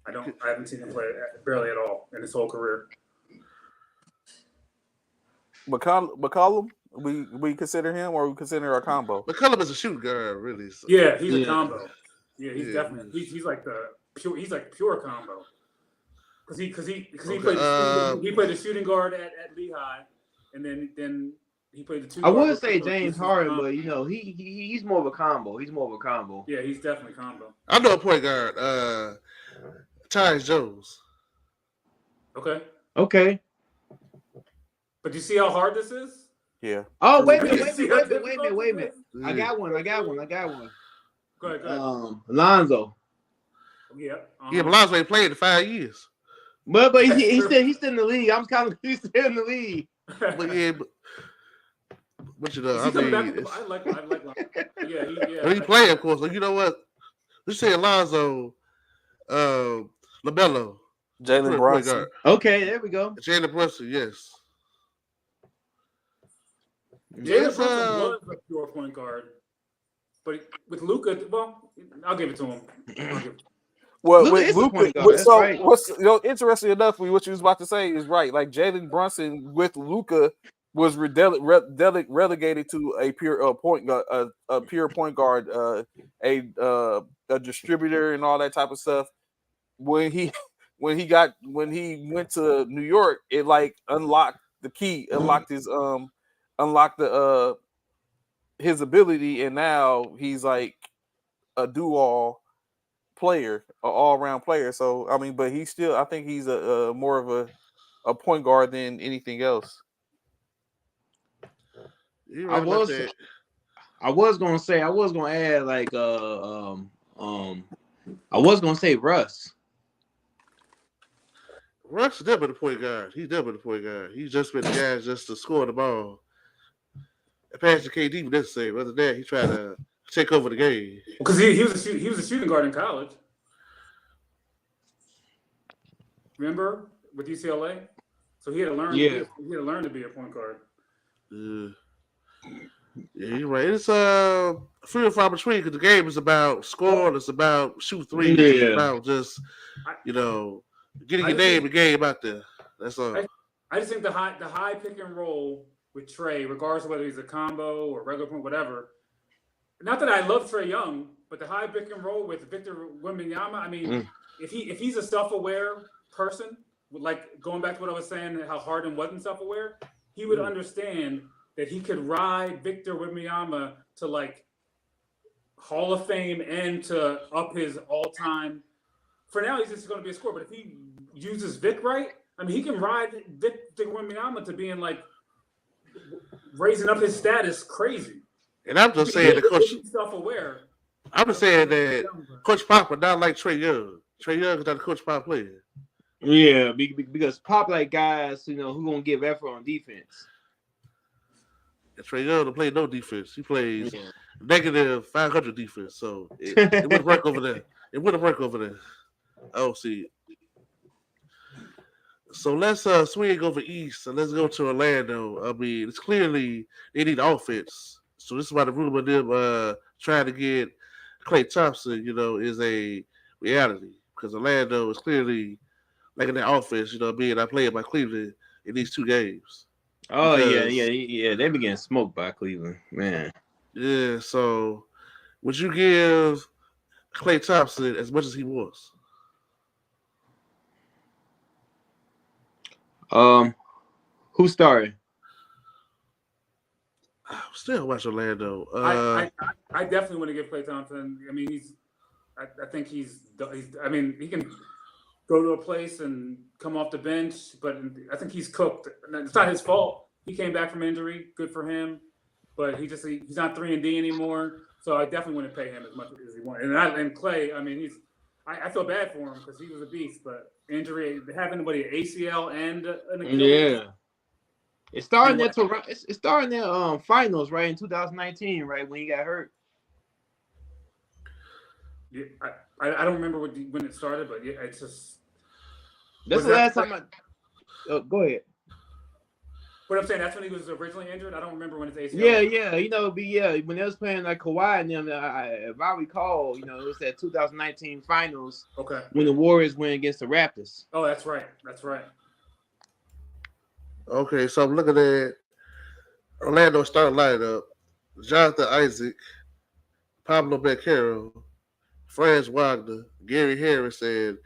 I haven't seen him play barely at all in his whole career. McCollum. We consider him, or we consider a combo. McCollum is a shooting guard, really. So. Yeah, he's a combo. Yeah, he's definitely he's like pure combo. Because he played the shooting guard at Lehigh, and then he played the two. I would say James Harden, but he's more of a combo. Yeah, he's definitely combo. I know a point guard, Tyus Jones. Okay. But you see how hard this is? Yeah. Oh, wait a minute. I got one. Go ahead. Alonzo. Yeah. Yeah, but Alonzo ain't played in 5 years. But he's still in the league. He's still in the league. But you know, I like he played, of course. Like, you know what? Let's say Alonzo, LaMelo, Jalen Brunson. Okay, there we go. Jalen Brunson, yes. Jalen Brunson was a pure point guard, but with Luka, well, I'll give it to him. Well, with Luka, interesting enough, what you was about to say is right. Like Jalen Brunson with Luka was relegated to a pure point guard, a pure point guard, a distributor and all that type of stuff. When he went to New York, it like unlocked the key, unlocked his ability, and now he's like a do-all player, an all-around player. So I mean, but he's still, I think he's a more of a point guard than anything else. I was gonna add like I was gonna say Russ. Russ is definitely the point guard. He's definitely the point guard. He's just been the guy just to score the ball. And pass to KD was necessary. Other than that, he tried to take over the game. Because he was a shooting guard in college. Remember with UCLA? So he had to learn. Yeah. He had to learn to be a point guard. Yeah, you're right. It's few and far between because the game is about scoring. It's about shoot three. Yeah. It's about just getting your name and game out there. That's all. I just think the high pick and roll with Trey, regardless of whether he's a combo or regular point, whatever. Not that I love Trae Young, but the high pick and roll with Victor Wembanyama. I mean, if he's a self-aware person, like going back to what I was saying, how Harden wasn't self-aware, he would understand that he could ride Victor Wembanyama to like Hall of Fame and to up his all-time. For now, he's just going to be a scorer. But if he uses Vic right, I mean, he can ride Victor Wembanyama to being like raising up his status crazy. And I'm just saying that Coach. Self-aware. I'm just saying that Coach Pop would not like Trae Young. Trae Young is not a Coach Pop player. Yeah, because Pop like guys, who gonna give effort on defense. And Trae Young don't play no defense. He plays negative 500 defense. So it wouldn't work over there. It wouldn't work over there. I don't see it. So let's swing over east and let's go to Orlando. I mean, it's clearly they need offense. So this is why the rumor of them trying to get Klay Thompson, is a reality. Because Orlando is clearly like in their offense, being outplayed by Cleveland in these 2 games. Oh, yeah. They be getting smoked by Cleveland, man. Yeah, so would you give Klay Thompson as much as he wants? Who started? I'm still watching Orlando. I definitely want to give Klay Thompson. I mean, I think he's. I mean, he can go to a place and come off the bench, but I think he's cooked. It's not his fault. He came back from injury. Good for him, but he's not 3-and-D anymore. So I definitely want to pay him as much as he wants. And Klay, I mean, I feel bad for him because he was a beast, but injury, having anybody an ACL and an Achilles. Yeah. It's starting their finals, right, in 2019, right, when he got hurt. Yeah, I don't remember when it started, but yeah, it's just. That's the last time go ahead. But I'm saying that's when he was originally injured. I don't remember when his ACL. Yeah. When they was playing like Kawhi and them, if I recall, it was that 2019 finals. Okay. When the Warriors went against the Raptors. Oh, that's right. Okay, so I'm looking at Orlando starting lineup: Jonathan Isaac, Pablo Beccaro, Franz Wagner, Gary Harris, and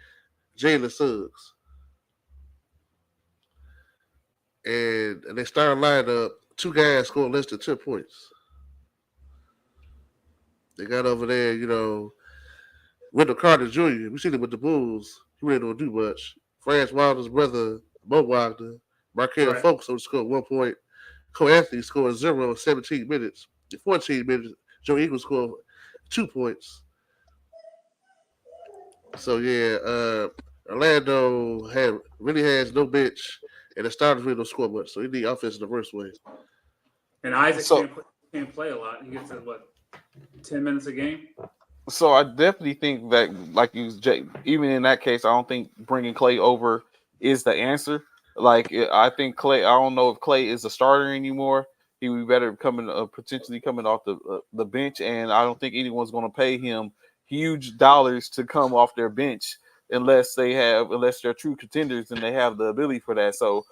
Jalen Suggs. And they start lineup, 2 guys scored less than 10 points. They got over there, Wendell Carter Jr. We seen him with the Bulls. He really don't do much. Franz Wagner's brother, Mo Wagner, Markel Fultz scored 1 point. Cole Anthony scored 0 in 17 minutes. In 14 minutes, Joe Ingles scored 2 points. So, Orlando really has no bench. And the starters really don't score much, so he need offense in the first way. And Isaac can't play a lot. He gets 10 minutes a game. So I definitely think that, like even in that case, I don't think bringing Klay over is the answer. Like I think Klay. I don't know if Klay is a starter anymore. He would be better potentially coming off the bench, and I don't think anyone's going to pay him huge dollars to come off their bench. Unless they're true contenders and they have the ability for that. So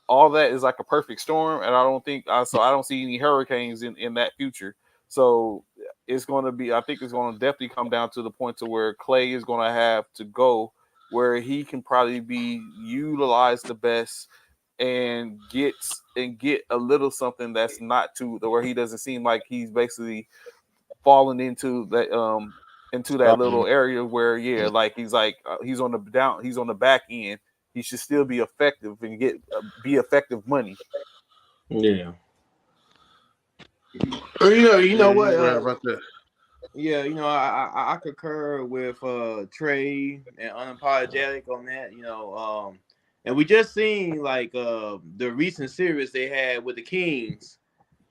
all that is like a perfect storm, and I don't see any hurricanes in that future. So it's going to be, I think it's going to definitely come down to the point to where Klay is going to have to go where he can probably be utilized the best and get a little something that's not to where he doesn't seem like he's basically falling into that little area where he's on the back end. He should still be effective and be effective money. Yeah. You know what? I concur with Trey and Unapologetic on that. And we just seen like the recent series they had with the Kings.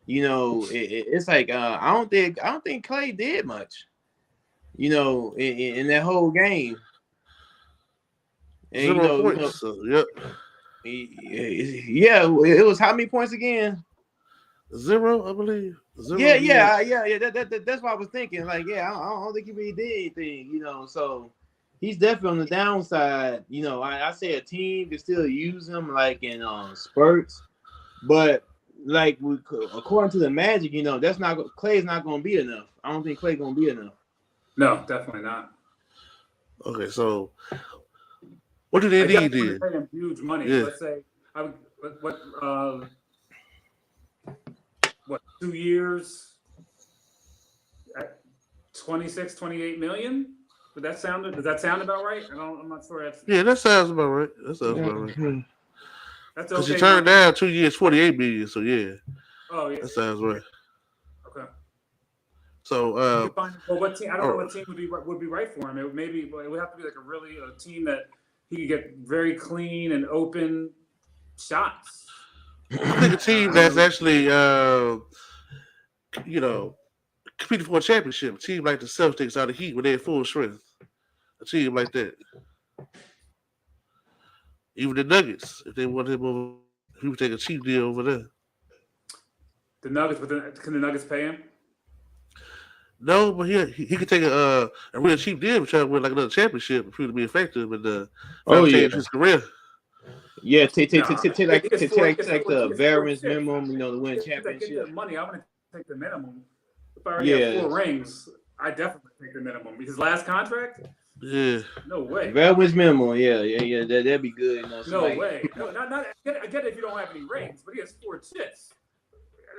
It's like I don't think Klay did much. In that whole game. And 0 points. So, yep. Yeah, it was how many points again? 0, I believe. 0. Yeah. That's what I was thinking. Like, I don't think he really did anything. So he's definitely on the downside. I say a team can still use him like in spurts, but like according to the Magic, that's not Klay's not going to be enough. I don't think Klay going to be enough. No, definitely not. Okay, so what do they need then? Pay them huge money. Yeah. Let's say what, 2 years at 26, 28 million? Does that sound about right? I'm not sure that's Yeah, that sounds about right. That sounds about right. that's Because he okay turned money. down 2 years, 48 million. So yeah, Oh yeah. that sounds right. Okay. So You could find well what team I don't know oh, what team would be right for him. It would have to be like a team that he could get very clean and open shots. I think a team I don't that's know. actually you know competing for a championship, a team like the Celtics out of Heat when they're full strength, a team like that. Even the Nuggets, if they want him over, he would take a cheap deal over there. The Nuggets, can the Nuggets pay him? No, but he could take a real cheap deal and try to win like another championship and prove to be effective and Oh forever yeah, change his career. yeah. No, Take like the veterans minimum, to win a get championship. the money. I want to take the minimum. If I already have Yeah, 4 rings, I definitely take the minimum. His last contract? Yeah. No way. veterans minimum. Yeah. That'd be good. No way. No, not. I get it if you don't have any rings, but he has 4 chips.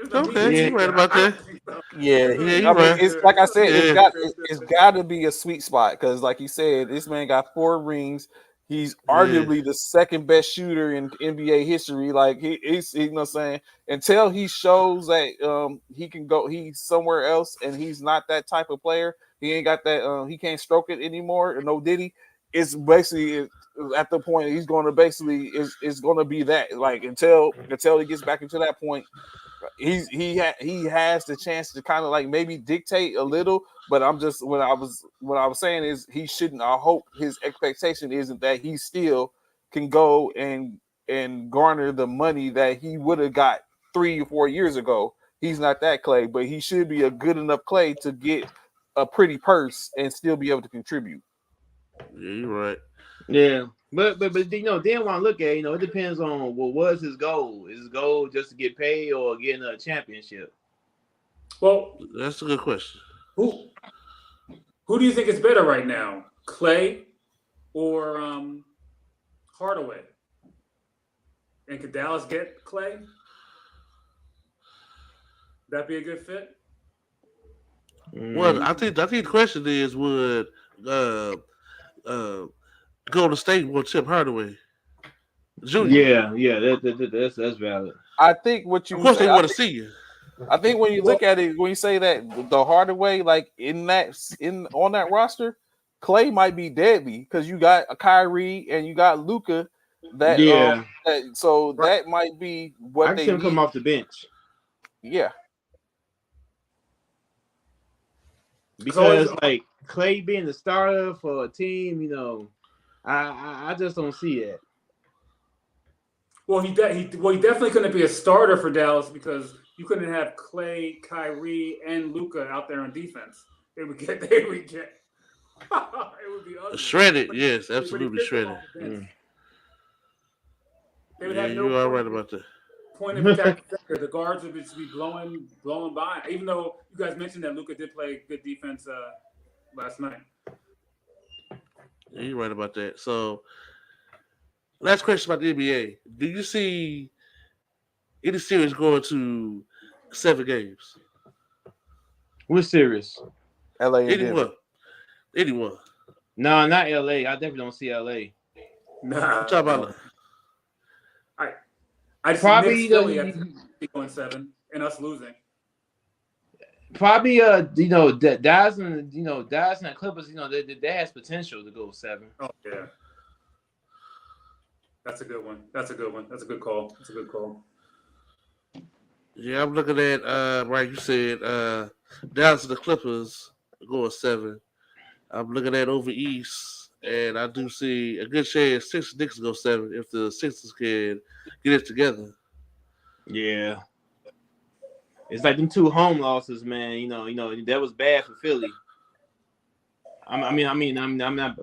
There's no need Okay, to Yeah. you take right that. about I that. don't think so. Yeah, There's no Yeah, need you I to mean, right. take it's like I said, Yeah. it's got to be a sweet spot because, like you said, this man got 4 rings. He's Yeah. arguably the second best shooter in NBA history. Like he's, you know, what I'm saying, until he shows that he can go, he's somewhere else, and he's not that type of player. He ain't got that. He can't stroke it anymore. No Diddy. It's basically at the point he's going to basically is going to be that. Like until he gets back into that point, he has the chance to kind of like maybe dictate a little, but I'm just what I was saying is he shouldn't. I hope his expectation isn't that he still can go and garner the money that he would have got 3 or 4 years ago. He's not that Clay, but he should be a good enough Clay to get a pretty purse and still be able to contribute. Yeah, you're right. Yeah. But then then when I look at it, it depends on what was his goal. Is his goal just to get paid or getting a championship? Well, That's a good question. who who do you think is better right now, Clay or Hardaway? And could Dallas get Clay? That be a good fit? Well, I think the question is would uh uh Golden State want Tim Hardaway Jr. Yeah. That's valid. I think what Of you course say. they want to see you. I think when you Well, look at it, when you say that the harder way, like on that roster, Clay might be deadly because you got a Kyrie and you got Luca. Yeah. So right. that might be I what can they see him come need. off the bench Yeah, So because like Clay being the starter for a team, I just don't see it. well, he definitely couldn't be a starter for Dallas because you couldn't have Clay, Kyrie, and Luca out there on defense. They would get it would be ugly. Shredded, But yes, he absolutely could come shredded. off the bench. They would Yeah, have no you are right about that. point of attack defender. The guards would just be blowing by. Even though you guys mentioned that Luca did play good defense last night. Yeah, you're right about that. So, last question about the NBA: do you see any series going to 7 games? We're serious. LA and Denver. Anyone? No, not LA. I definitely don't see LA. Nah, I'm talking about. I just Probably Knicks, Philly, I see going 7 and us losing. Probably Dallas and Dallas and the Clippers, they has potential to go 7. Oh yeah, that's a good one. That's a good one. That's a good call. That's a good call. Yeah, I'm looking at right. You said Dallas to the Clippers going 7. I'm looking at over East, and I do see a good chance Knicks go 7 if the Sixers can get it together. Yeah. It's like them 2 home losses, man. That was bad for Philly. I'm not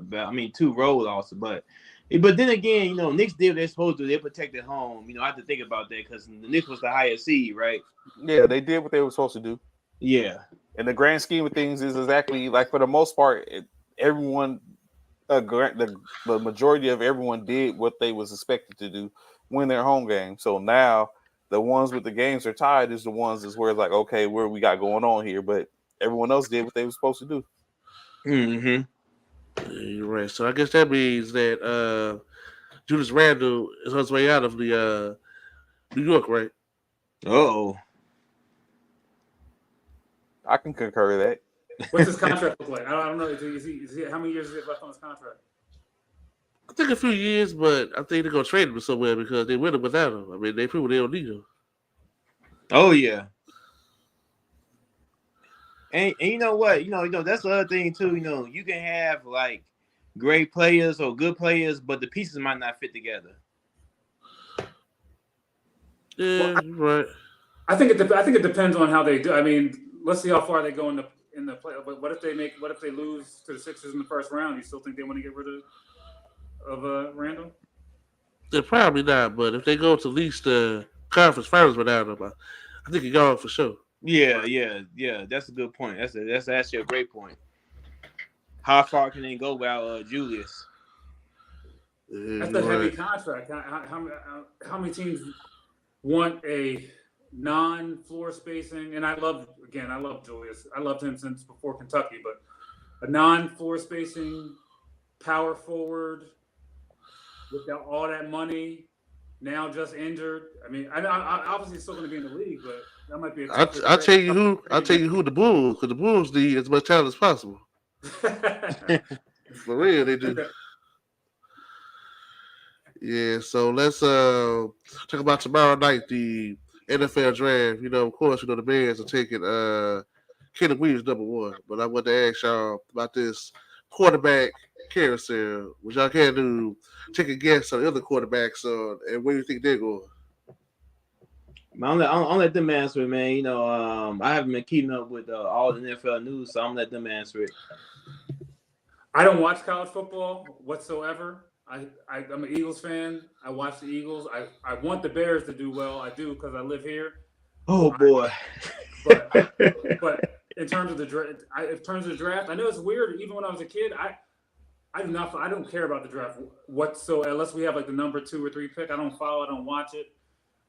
2 road losses, but then again, Knicks did what they're supposed to do. They protected home. I have to think about that because the Knicks was the highest seed, right? Yeah, they did what they were supposed to do. Yeah. In the grand scheme of things, is exactly like for the most part, everyone, the majority of everyone did what they was expected to do, win their home game. So now The ones with the games are tied is the ones is where it's like, okay, where we got going on here, but everyone else did what they were supposed to do. Mm-hmm. Yeah, you're right. So I guess that means that Julius Randle is on his way out of the New York, right? Oh. I can concur that. What's his contract look like? I don't know. Is he how many years is he left on his contract? I think a few years, but I think they're gonna trade him somewhere because they win him without him. I mean, they prove they don't need him. Oh yeah. And you know what? That's the other thing too. You can have like great players or good players, but the pieces might not fit together. Yeah, Well, you're right. I think it depends on how they do. I mean, let's see how far they go in the play. But what if they lose to the Sixers in the first round? You still think they want to get rid of Randall? They're probably not, but if they go to at least the conference finals without him, I think he's gone for sure. Yeah. That's a good point. That's actually a great point. How far can they go without Julius? Yeah, That's you're a heavy right. contract. How many teams want a non-floor spacing? And I love Julius. I loved him since before Kentucky, but a non-floor spacing power forward without all that money, now just injured. I mean, I obviously he's still going to be in the league, but that might be a tougher I'll trade. tell you who. I'll tell you who the Bulls, because the Bulls need as much talent as possible. For real, they do. Yeah, so let's talk about tomorrow night, the NFL draft. Of course, the Bears are taking Caleb Williams #1. But I want to ask y'all about this quarterback carousel. What y'all can do, take a guess on the other quarterbacks and where you think they're going. I'll let them answer it, man. I haven't been keeping up with all the NFL news, so I'm gonna let them answer it. I don't watch college football whatsoever. I'm an Eagles fan. I watch the Eagles. I want the Bears to do well. I do because I live here. Oh boy. But in terms of the draft, I know it's weird. Even when I was a kid, I don't care about the draft whatsoever unless we have like the number 2 or 3 pick. I don't follow. I don't watch it.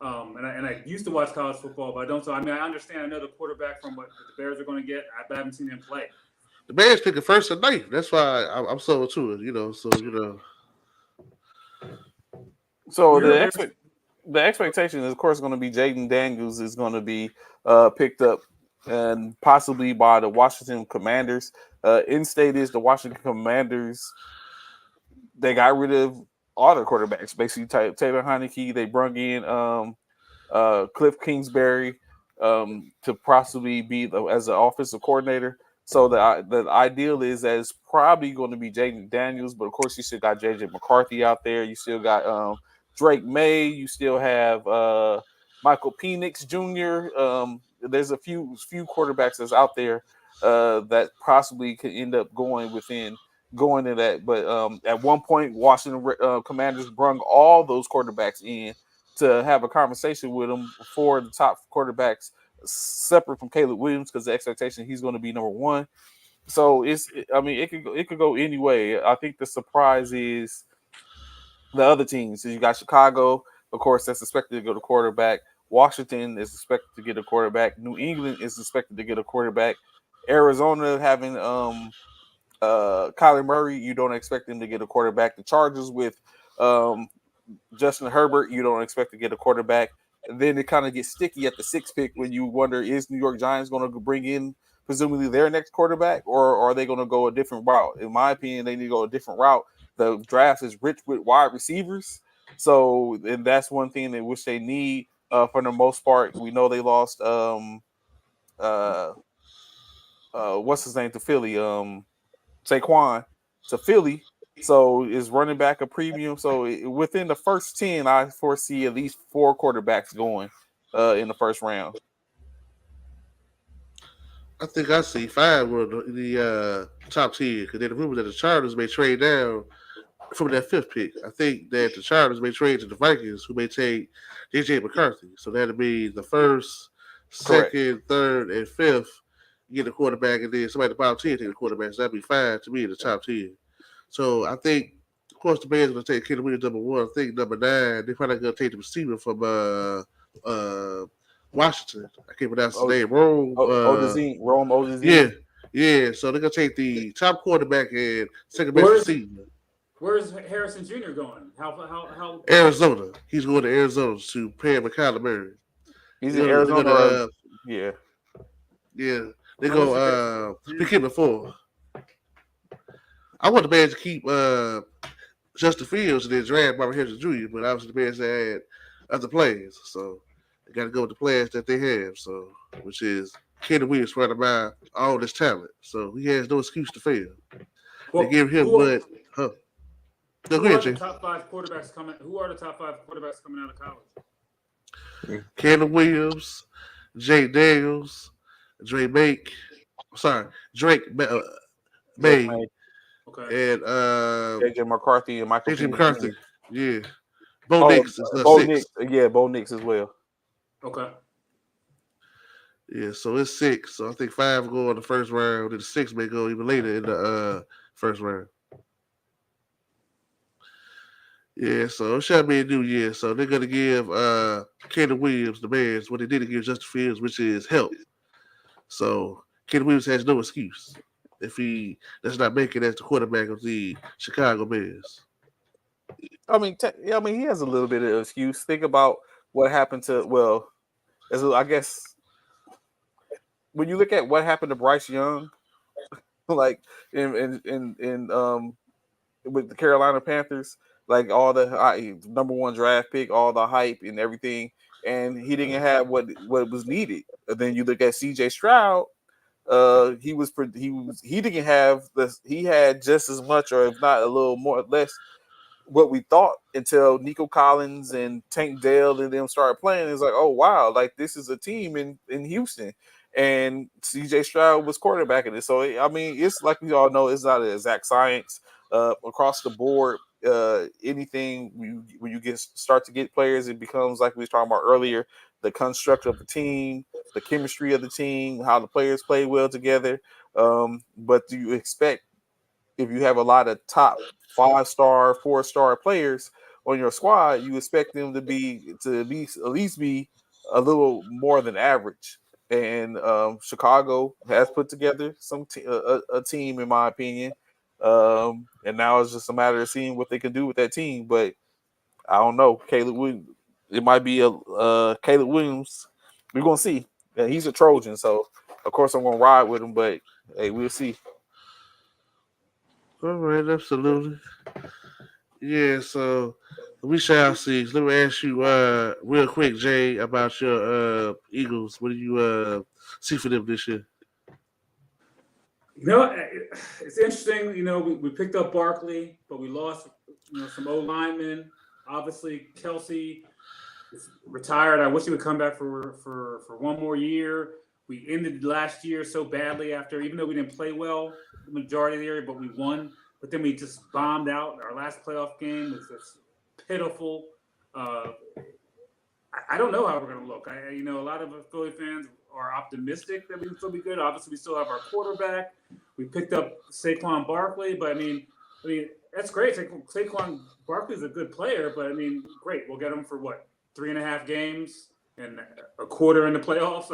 And I used to watch college football, but I don't. So I mean, I understand. I know the quarterback from what the Bears are going to get. I haven't seen him play. The Bears picking first and ninth. That's why I'm so into it. So You're a the expectation is, of course, going to be Jaden Daniels is going to be picked up and possibly by the Washington Commanders. In-state is the Washington Commanders. They got rid of all their quarterbacks, basically Taylor Heineke. They brought in Cliff Kingsbury to possibly be as an offensive coordinator. So the ideal is that it's probably going to be Jaden Daniels, but of course you still got JJ McCarthy out there. You still got Drake May. You still have Michael Penix Jr. There's a few quarterbacks that's out there that possibly could end up going to that. But at one point, Washington Commanders brung all those quarterbacks in to have a conversation with them for the top quarterbacks, separate from Caleb Williams, because the expectation he's going to be #1. So it could go any way. I think the surprise is the other teams. So you got Chicago, of course, that's expected to go to quarterback. Washington is expected to get a quarterback. New England is expected to get a quarterback. Arizona having Kyler Murray, you don't expect him to get a quarterback. The Chargers with Justin Herbert, you don't expect to get a quarterback. And then it kind of gets sticky at the 6th pick when you wonder, is New York Giants going to bring in presumably their next quarterback, or are they going to go a different route? In my opinion, they need to go a different route. The draft is rich with wide receivers. So, and that's one thing that which they need for the most part. We know they lost what's his name to Philly, Saquon to Philly. So is running back a premium? So within the first 10, I foresee at least 4 quarterbacks going in the first round. I think I see 5 were the top 10 because there's a rumor that the Chargers may trade down from that 5th pick. I think that the Chargers may trade to the Vikings, who may take JJ McCarthy. So that'll be the 1st, Correct. 2nd, 3rd, and 5th. Get a quarterback, and then somebody at the bottom 10 take a quarterback. So that'd be 5 to me in the top 10. So I think, of course, the Bears are going to take Caleb Williams #1. I think #9, they're probably going to take the receiver from Washington. I can't pronounce his Oh, name. Rome. Rome Odazine. Yeah, yeah. So they're gonna take the top quarterback and second best Where's receiver. Where's Harrison Jr. going? How? Arizona. He's going to Arizona to pair with Kyler Murray. He's in They're Arizona. gonna, Yeah. yeah. They How much go. is We keep it 4. I want the Bears to keep Justin Fields and then draft Bobby Harrison Jr., but obviously the Bears had other players, so they got to go with the players that they have. So, which is Kenny Williams running by all this talent, so he has no excuse to fail. They Well, give him what? Huh? No, go who ahead, are the Jay. top 5 quarterbacks coming? Who are the top 5 quarterbacks coming out of college? Kenny Williams, Jay Daniels, Drake Drake May, May, Okay. and JJ McCarthy, and Michael JJ Penix McCarthy. Jr. Yeah, Bo Oh, Nix is the Bo Nix. 6. Yeah, Bo Nix as well. Okay. Yeah, so it's 6. So I think 5 go in the first round, and 6 may go even later in the first round. Yeah, so it shall be a new year. So they're gonna give Kenny Williams the Bears what they did to give Justin Fields, which is help. So Kenny Williams has no excuse if he does not make it as the quarterback of the Chicago Bears. I mean, he has a little bit of excuse. Think about what happened to I guess when you look at what happened to Bryce Young, like in with the Carolina Panthers, like all the number 1 draft pick, all the hype and everything, and he didn't have what was needed. And then you look at C.J. Stroud. He didn't have this. He had just as much, or if not a little more, less what we thought until Nico Collins and Tank Dell and them started playing. It's like, oh wow, like this is a team in Houston, and CJ Stroud was quarterbacking it. So I mean, it's like we all know, it's not an exact science across the board. Anything when you start to get players, it becomes like we were talking about earlier, the construct of the team, the chemistry of the team, how the players play well together. But do you expect, if you have a lot of top 5-star, 4-star players on your squad, you expect them to at least be a little more than average. And Chicago has put together a team, in my opinion. And now it's just a matter of seeing what they can do with that team. But I don't know, Caleb Williams. It might be a Caleb Williams. We're gonna see. Yeah, he's a Trojan, so of course I'm gonna ride with him. But hey, we'll see. All right, absolutely. Yeah, so we shall see. So let me ask you real quick, Jay, about your Eagles. What do you see for them this year? It's interesting. We picked up Barkley, but we lost some old linemen. Obviously, Kelsey is retired. I wish he would come back for one more year. We ended last year so badly even though we didn't play well the majority of the year, but we won. But then we just bombed out. Our last playoff game was just pitiful. I don't know how we're going to look. A lot of Philly fans are optimistic that we can still be good. Obviously, we still have our quarterback. We picked up Saquon Barkley, but I mean that's great. Saquon Barkley is a good player, but great. We'll get him for what, 3.5 games and a quarter in the playoffs.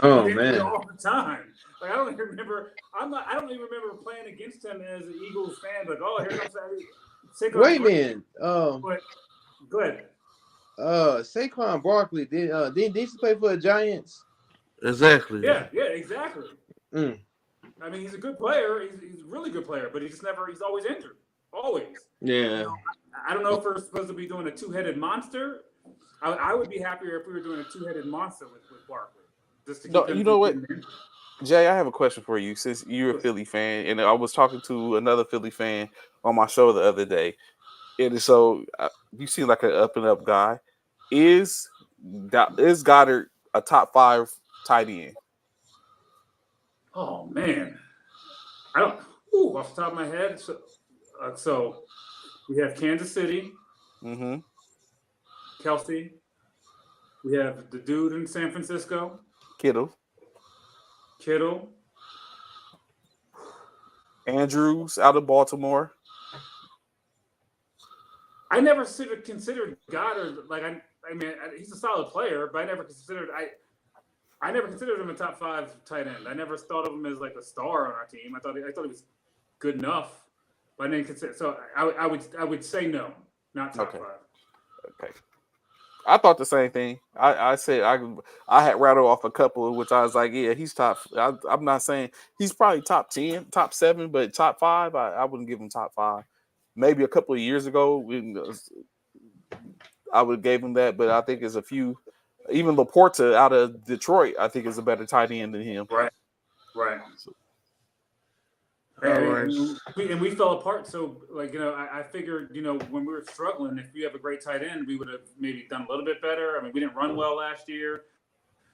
Oh we man, all the time. Like I don't even remember. I don't even remember playing against him as an Eagles fan. Like, oh, here comes Saquon. wait a minute. But go ahead. Saquon Barkley didn't he play for the Giants? Exactly. Yeah, exactly. Mm. He's a good player. He's a really good player, but he's always injured. Always. Yeah. I don't know if we're supposed to be doing a 2-headed monster. I would be happier if we were doing a 2-headed monster with Barkley. Just to keep him You know what, from getting Jay, I have a question for you. Since you're a Philly fan, and I was talking to another Philly fan on my show the other day, and so you seem like an up and up guy. Is Goddard a top 5 tight end? Oh man, I don't. Ooh, off the top of my head. So we have Kansas City, Mm-hmm. Kelsey. We have the dude in San Francisco, Kittle, Andrews out of Baltimore. I never considered Goddard. Like I mean, he's a solid player, but I never considered him a top 5 tight end. I never thought of him as like a star on our team. I thought he was good enough, but I didn't consider. So I would say no, not top 5. Okay. I thought the same thing. I said I had rattled off a couple, which I was like, yeah, he's top. I'm not saying he's probably top 10, top 7, but top 5, I wouldn't give him top 5. Maybe a couple of years ago, I would have gave him that, but I think there's a few. Even Laporta out of Detroit, I think is a better tight end than him. Right. And we fell apart. So, like, I figured, when we were struggling, if we have a great tight end, we would have maybe done a little bit better. I mean, we didn't run well last year.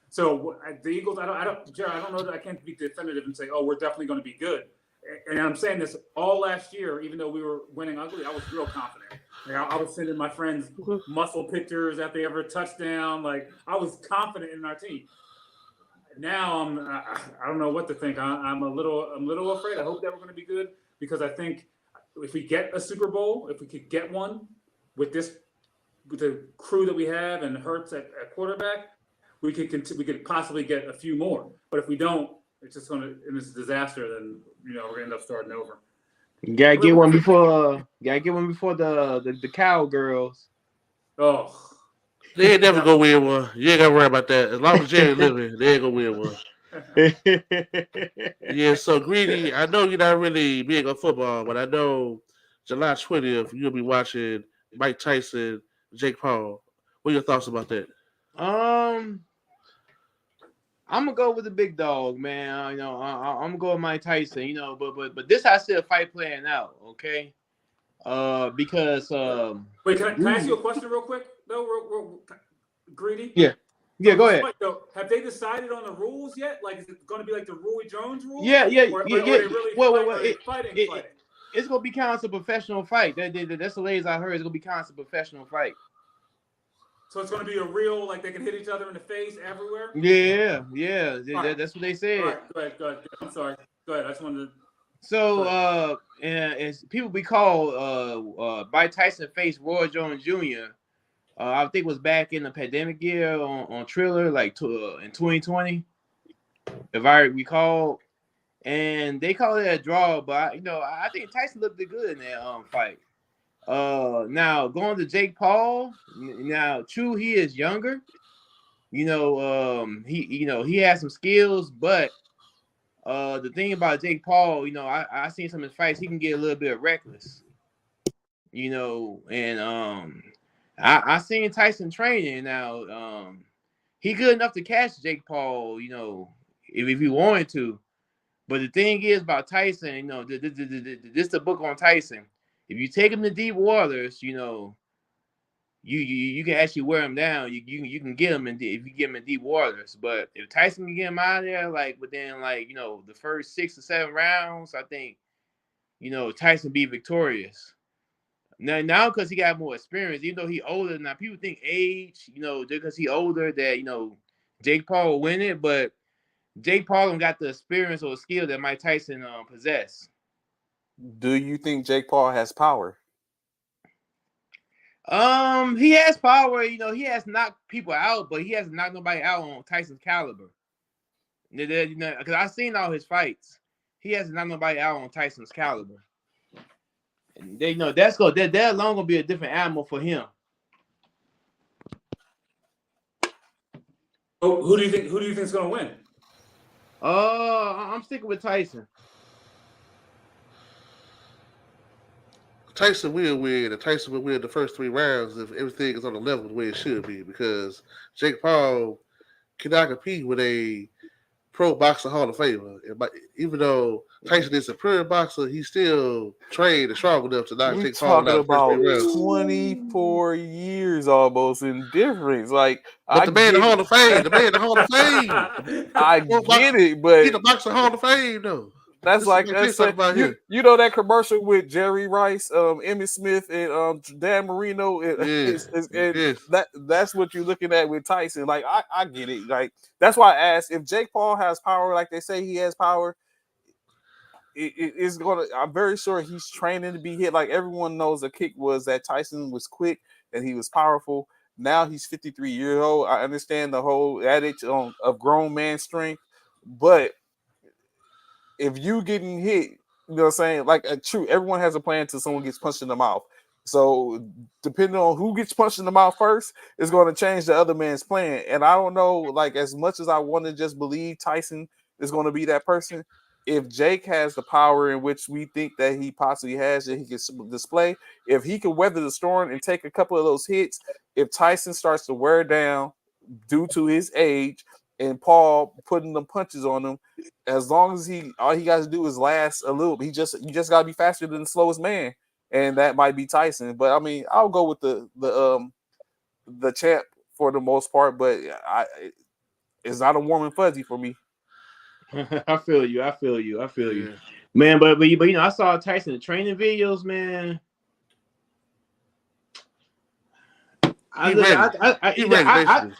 So the Eagles, Jared, I don't know that I can't be definitive and say, oh, we're definitely going to be good. And I'm saying this all last year, even though we were winning ugly, I was real confident. Like, I was sending my friends muscle pictures after every touchdown. Like, I was confident in our team. Now I don't know what to think. I'm a little afraid. I hope that we're going to be good, because I think if we get a Super Bowl, if we could get one with the crew that we have and Hurts at quarterback, we could possibly get a few more. But if we don't, it's just going to, and it's a disaster. Then we're going to end up starting over. You gotta get one before. The Cowgirls. Oh. They ain't never gonna win one. You ain't gotta worry about that. As long as Jerry living, they ain't gonna win one. Yeah, so Greedy, I know you're not really big on football, but I know July 20th you'll be watching Mike Tyson, Jake Paul. What are your thoughts about that? I'm gonna go with the big dog, man. I'm gonna go with Mike Tyson. But this I see a fight playing out, okay? Because wait, can I ask you a question real quick? No, Greedy. Yeah, go ahead. Have they decided on the rules yet? Like, is it going to be like the Roy Jones rules? Yeah. Or they really fighting? It's gonna be kind of a professional fight. That's the latest I heard. It's gonna be kind of a professional fight. So it's going to be a real, like, they can hit each other in the face everywhere? Yeah. Right. That's what they said. All right, go ahead. I'm sorry. Go ahead. I just wanted to. So, as people we call Mike Tyson faced Roy Jones Jr. I think it was back in the pandemic year on Triller, like in 2020, if I recall. And they call it a draw, but I think Tyson looked good in that fight. Now going to Jake Paul. Now, true, he is younger. He has some skills, but the thing about Jake Paul, I seen some of his fights. He can get a little bit reckless. And I seen Tyson training. Now, he good enough to catch Jake Paul. If he wanted to. But the thing is about Tyson, this is the book on Tyson. If you take him to deep waters, you can actually wear him down. You can get him if you get him in deep waters. But if Tyson can get him out of there, like within the first 6 or 7 rounds, I think Tyson be victorious. Now because he got more experience, even though he older. Now people think age, because he older that Jake Paul will win it, but Jake Paul got the experience or skill that Mike Tyson possess. Do you think Jake Paul has power? He has power. He has knocked people out, but he hasn't knocked nobody out on Tyson's caliber. Because I've seen all his fights. He hasn't knocked nobody out on Tyson's caliber. And that alone gonna be a different animal for him. Who do you think is gonna win? I'm sticking with Tyson. Tyson will win, and Tyson will win the first 3 rounds if everything is on the level the way it should be, because Jake Paul cannot compete with a pro boxer Hall of Famer. Even though Tyson is a pro boxer, he's still trained and strong enough to knock Jake Paul out. About 24 years almost in difference. Like, but the man in the Hall of Fame, I get it, but he's the boxer Hall of Fame though. That's like us about that commercial with Jerry Rice, Emmitt Smith, and Dan Marino. That's what you're looking at with Tyson. Like, I get it. Like, that's why I asked if Jake Paul has power, like they say he has power. It's gonna. I'm very sure he's training to be hit. Like, everyone knows the kick was that Tyson was quick and he was powerful. Now he's 53 years old. I understand the whole adage of grown man strength, but if you getting hit, you know what I'm saying? Like true, everyone has a plan till someone gets punched in the mouth. So depending on who gets punched in the mouth first, is going to change the other man's plan. And I don't know, like as much as I want to just believe Tyson is going to be that person, if Jake has the power in which we think that he possibly has, that he can display, if he can weather the storm and take a couple of those hits, if Tyson starts to wear down due to his age and Paul putting the punches on him, as long as all he got to do is last a little. You just got to be faster than the slowest man, and that might be Tyson. But I mean, I'll go with the champ for the most part, but it's not a warm and fuzzy for me. I feel you. Yeah. Man, but you know, I saw Tyson training videos, man. He ready, basically.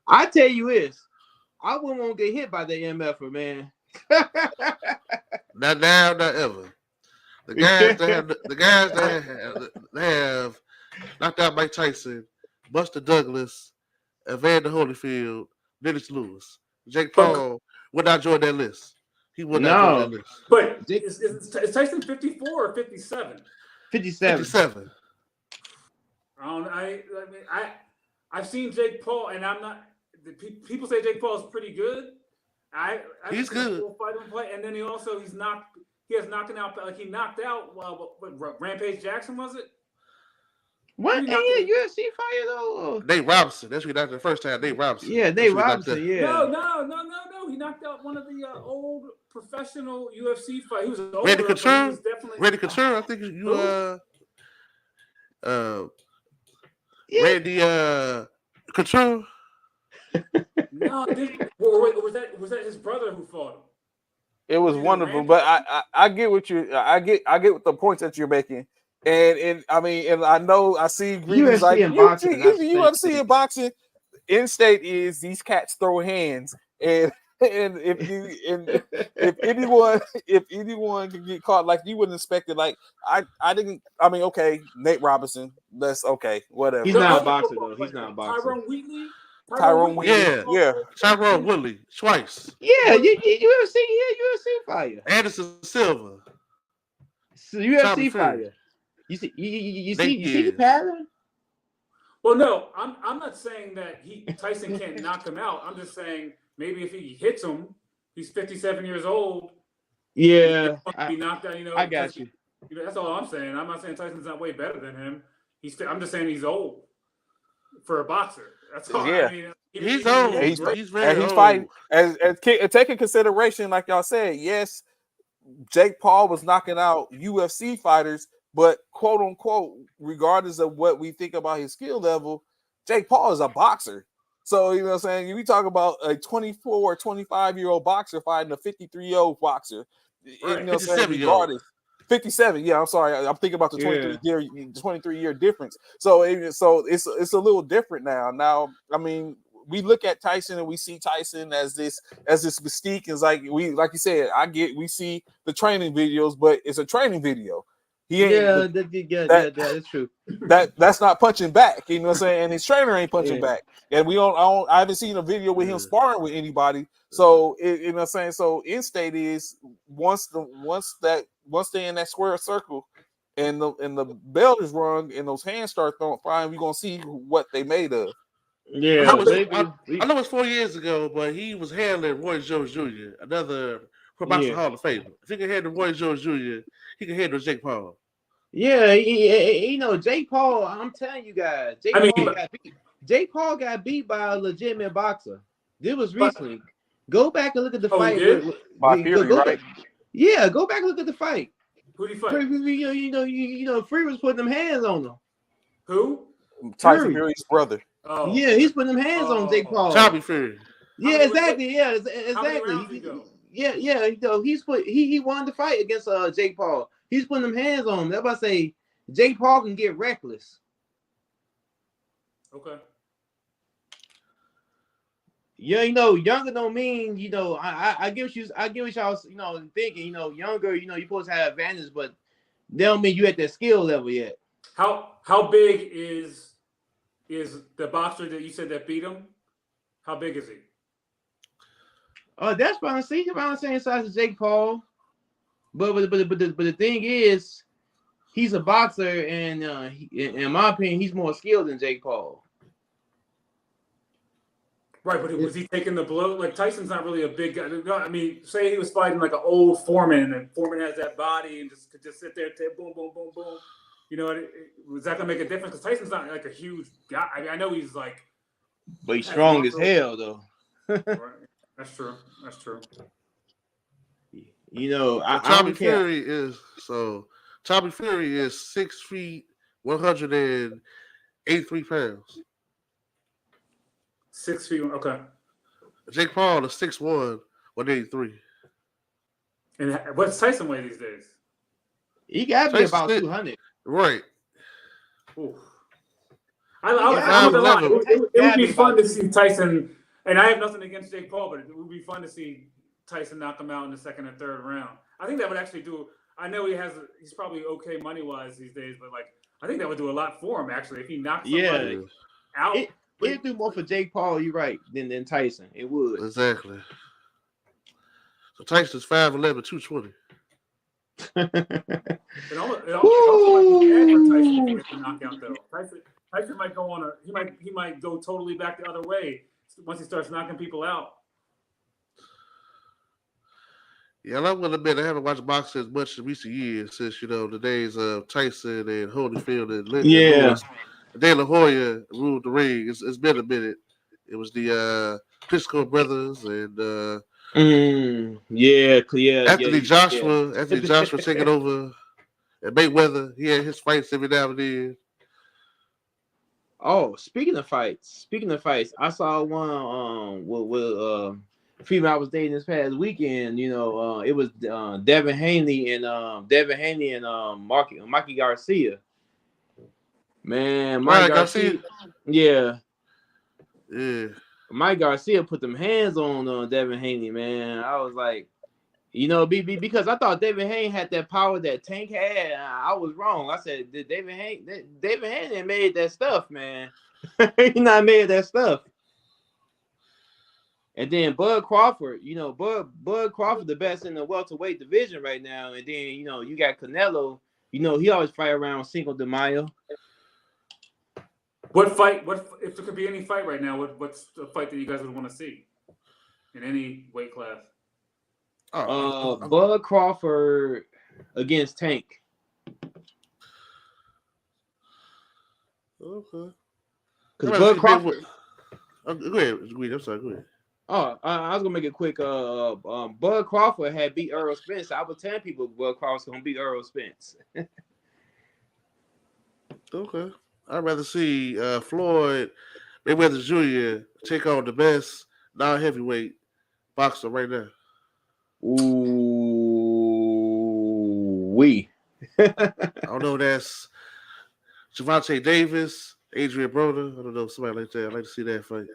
I tell you this, I wouldn't want to get hit by the MFer, man. Not now, not ever. The guys that have knocked out Mike Tyson, Buster Douglas, Evander Holyfield, Dennis Lewis, Jake Paul would not join that list. He would not join that list. But is Tyson 54 or 57? 57. I've seen Jake Paul, and I'm not. People say Jake Paul is pretty good. He's good. Fight him play, and then he has knocking out, like he knocked out. What Rampage Jackson was it? What? Ain't UFC fighter though? Nate Robinson. That's who he knocked the first time. Nate Robinson. Yeah, Nate Robinson. Yeah. No. He knocked out one of the old professional UFC fighters. He was older. Randy Couture. Definitely... Randy Couture. I think you. Randy Couture. No, was that his brother who fought him? It was wonderful, but I get what I get what the points that you're making, and I mean, and I know I see greetings like UFC in boxing. In state is these cats throw hands, and if anyone can get caught, like you wouldn't expect it. Like I didn't. I mean, okay, Nate Robinson. That's okay, whatever. He's not a boxer though. He's not a boxer. Tyrone Wheatley. Yeah. Tyrone Woodley twice. Yeah, UFC fighter. Anderson Silva. UFC fighter. You see the pattern? Well, no, I'm not saying that Tyson can't knock him out. I'm just saying maybe if he hits him, he's 57 years old. Yeah, he knocked out. I got you. That's all I'm saying. I'm not saying Tyson's not way better than him. I'm just saying he's old for a boxer. That's all. Yeah. I mean, he's old. He's very old. Fighting as taking consideration, like y'all said. Yes, Jake Paul was knocking out UFC fighters, but quote unquote, regardless of what we think about his skill level, Jake Paul is a boxer. So you know what I'm saying. We talk about a 24 or 25-year-old boxer fighting a 53-year-old boxer. Right. You know what I'm saying? Regardless. 57. Yeah, I'm sorry. I'm thinking about the 23-year difference. So it's a little different now. Now, I mean, we look at Tyson and we see Tyson as this mystique. Is like you said. We see the training videos, but it's a training video. He ain't. That's true. That's not punching back. You know what I'm saying? And his trainer ain't punching back. And I haven't seen a video with him sparring with anybody. So you know what I'm saying. So in state is once they're in that square circle, and the bell is rung and those hands start flying, we're gonna see what they made of. Yeah, I know it's 4 years ago, but he was handling Roy Jones Jr., another boxing Hall of Famer. If he can handle Roy Jones Jr., he can handle Jake Paul. Yeah, you know, Jake Paul. I'm telling you guys, Jake Paul got beat by a legitimate boxer. This was recently. Go back and look at the fight. By Fury, right? Yeah, go back and look at the fight. Who did he fight? You know, Fury was putting them hands on him. Who? Tyson Fury's brother. Oh. Yeah, he's putting them hands on Jake Paul. Tommy Fury. Yeah, exactly. Yeah, exactly. Yeah. You know, he won the fight against Jake Paul. He's putting them hands on him. That's why I say Jake Paul can get reckless. Okay. Yeah, you know, younger don't mean, you know, I get what y'all, you know, thinking, you know, younger, you know, you're supposed to have advantage, but they don't mean you at that skill level yet. How big is is the boxer that you said that beat him. How big is he? Oh, that's about the same size as Jake Paul. But the thing is, he's a boxer, and in my opinion, he's more skilled than Jake Paul. Right, but was he taking the blow? Like Tyson's not really a big guy. No, I mean, say he was fighting like an old Foreman, and Foreman has that body and could just sit there, boom, boom, boom, boom. You know, was that gonna make a difference? Because Tyson's not like a huge guy. I mean, I know he's like, but he's strong as hell, though. Right. That's true. That's true. You know, Tommy Fury is 6 feet, 183 pounds. 6 feet. Okay. Jake Paul is 6'1", 183. And what's Tyson weigh these days? He got to be about 200. Right. Ooh. It would be fun to see Tyson, and I have nothing against Jake Paul, but it would be fun to see Tyson knock him out in the second and third round. I think that would actually do. I know he's probably okay money wise these days, but like I think that would do a lot for him actually if he knocked somebody out. It'd do more for Jake Paul, you're right, than Tyson. It would. Exactly. So Tyson's 5'11", 220. It also might be bad for Tyson to get the knockout though. Tyson might go on he might go totally back the other way once he starts knocking people out. Yeah, I'm going to admit I haven't watched boxing as much in recent years since, the days of Tyson and Holyfield and Lewis. De La Hoya ruled the ring. It's been a minute. It was the Klitschko brothers and Anthony Joshua taking over, and Mayweather. He had his fights every now and then. Oh, speaking of fights, I saw one with female I was dating this past weekend. It was Devin Haney and Mikey Garcia. Man, Mike Garcia. Yeah. Mike Garcia put them hands on Devin Haney, man. I was like, because I thought Devin Haney had that power that Tank had. I was wrong. I said, Devin Haney made that stuff, man. He not made that stuff. And then Bud Crawford, Bud Crawford the best in the welterweight division right now. And then, you got Canelo. He always fight around Cinco de Mayo. What fight? If there could be any fight right now? What's the fight that you guys would want to see in any weight class? Bud Crawford against Tank. Okay. Because Bud Crawford. Go ahead. I'm sorry. Go ahead. Oh, I was gonna make it quick. Bud Crawford had beat Earl Spence. I was telling people Bud Crawford's gonna beat Earl Spence. Okay. I'd rather see Floyd Mayweather Jr. take on the best non-heavyweight boxer right now. I don't know. That's Gervonta Davis, Adrian Broner. I don't know, somebody like that. I'd like to see that fight.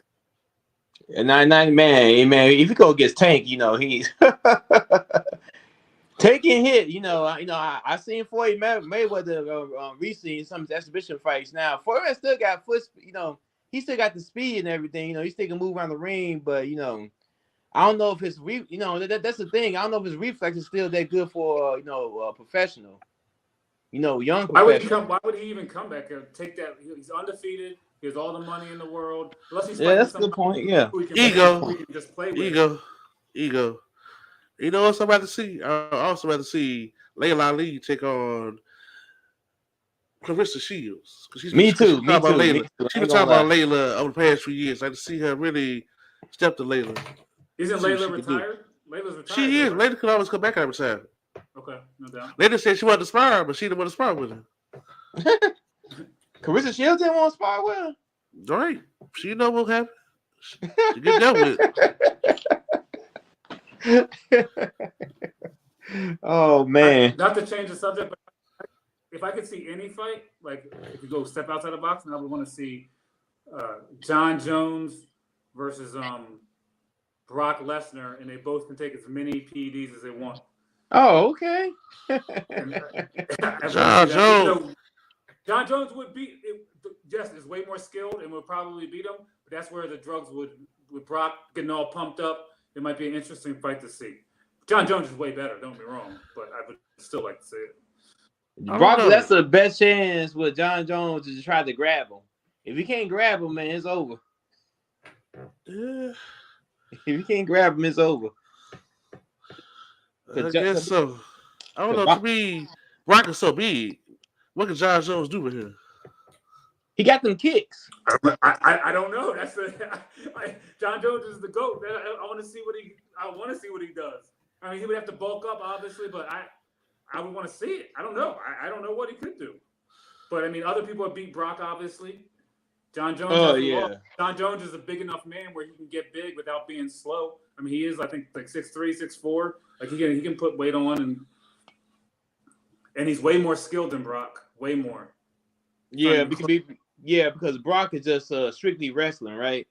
And man, if you go against Tank, he's Tank can hit. I seen Floyd Mayweather recently in some exhibition fights. Now Floyd still got he still got the speed and everything. He still can move around the ring, but I don't know if his that's the thing. I don't know if his reflex is still that good for professional. Young professional. Why would he even come back and take that? He's undefeated. He has all the money in the world. Unless he's that's a good point. Yeah. Ego. Just play with Ego. You know what I'm about to see? I also rather see Layla Ali take on Clarissa Shields. Me too. She's been talking about Layla over the past few years. I like to see her really step to Layla. Isn't Layla retired? Layla's retired. She is. Layla could always come back out of retirement. Okay, no doubt. Layla said she wanted to spar, but she didn't want to spar with her. Carissa Shields didn't want to spar with her. Right. She know what happened. She get dealt with. Oh man. Not to change the subject, but if I could see any fight, like if you go step outside the box, and I would want to see John Jones versus Brock Lesnar, and they both can take as many PEDs as they want. Oh, okay. John Jones. John Jones would beat yes, is way more skilled and would probably beat him. But that's where the drugs would, with Brock getting all pumped up, it might be an interesting fight to see. John Jones is way better, don't get me wrong, but I would still like to see it. I don't Brock, know. that's the best chance with John Jones to try to grab him. If he can't grab him, man, it's over. Yeah, If you can't grab him, it's over. I guess so. I don't know. To me, Brock is so big. What can John Jones do with him? He got them kicks. I don't know. That's John Jones is the GOAT. I want to see what he does. I mean, he would have to bulk up, obviously, but I would want to see it. I don't know. I don't know what he could do. But I mean, other people have beat Brock, obviously. John Jones. Oh yeah. John Jones is a big enough man where he can get big without being slow. I mean, he is, I think, like 6'3", 6'4". Like he can put weight on, and he's way more skilled than Brock. Way more. Yeah, because Brock is just strictly wrestling, right?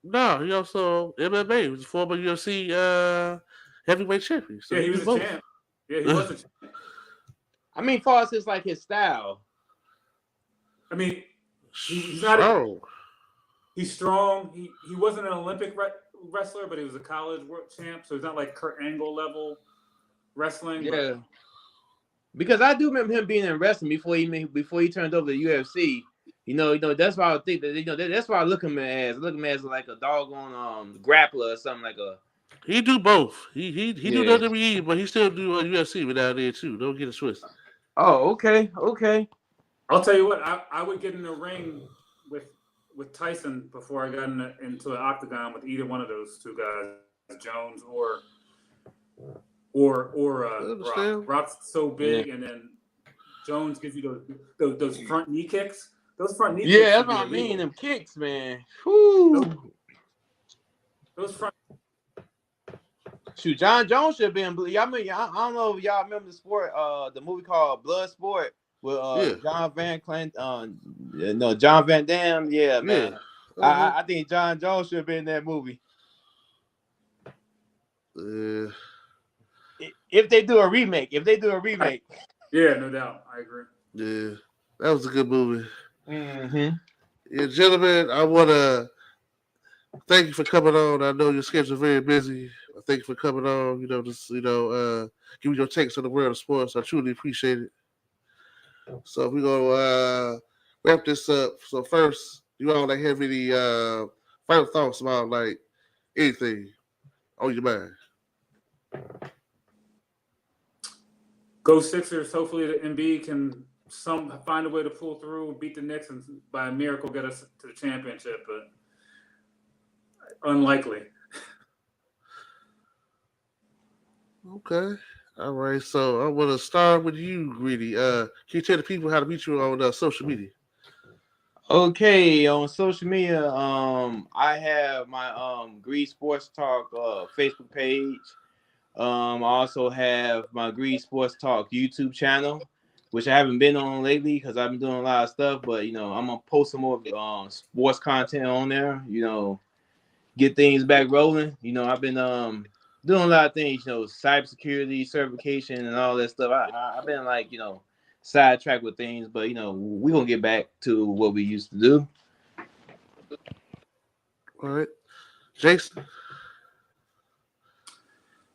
No, he also MMA. He was a former UFC heavyweight champion. So yeah, he was a champ. Yeah, he was a champ. I mean, far as his style. I mean, he's not. He's strong. He wasn't an Olympic wrestler, but he was a college world champ. So he's not like Kurt Angle level wrestling. Yeah. Because I do remember him being in wrestling before he turned over to UFC. You know, that's why I think that that's why I look at him as like a doggone grappler or something like a. He do both. He do WWE, but he still do UFC without there too. Don't get it twisted. Oh, okay. I'll tell you what. I would get in the ring with Tyson before I got into an octagon with either one of those two guys, Jones or Brock. Brock's so big, and then Jones gives you those front knee kicks. Those front knee kicks. Yeah, that's what I mean. Them kicks, man. Whew. Those front. Shoot, John Jones should have been. I mean, I don't know if y'all remember the movie called Bloodsport with John Van Damme. Yeah, man. I think John Jones should have been in that movie. If they do a remake. Yeah, no doubt. I agree. Yeah, that was a good movie. Mm-hmm. Yeah, gentlemen, I want to thank you for coming on. I know your schedule is very busy. Thank you for coming on. Give me your takes on the world of sports. I truly appreciate it. So we're gonna wrap this up. So first, you all have any final thoughts about like anything on your mind? Go Sixers. Hopefully the Embiid can find a way to pull through, beat the Knicks, and by a miracle get us to the championship, but unlikely. Okay. All right. So I want to start with you, Greedy. Can you tell the people how to meet you on social media? Okay, on social media, I have my Greed Sports Talk Facebook page. I also have my Greed Sports Talk YouTube channel, which I haven't been on lately because I've been doing a lot of stuff. But I'm gonna post some more sports content on there. Get things back rolling. I've been doing a lot of things. Cybersecurity certification and all that stuff. I've been like sidetracked with things, but we're gonna get back to what we used to do. All right, Jason.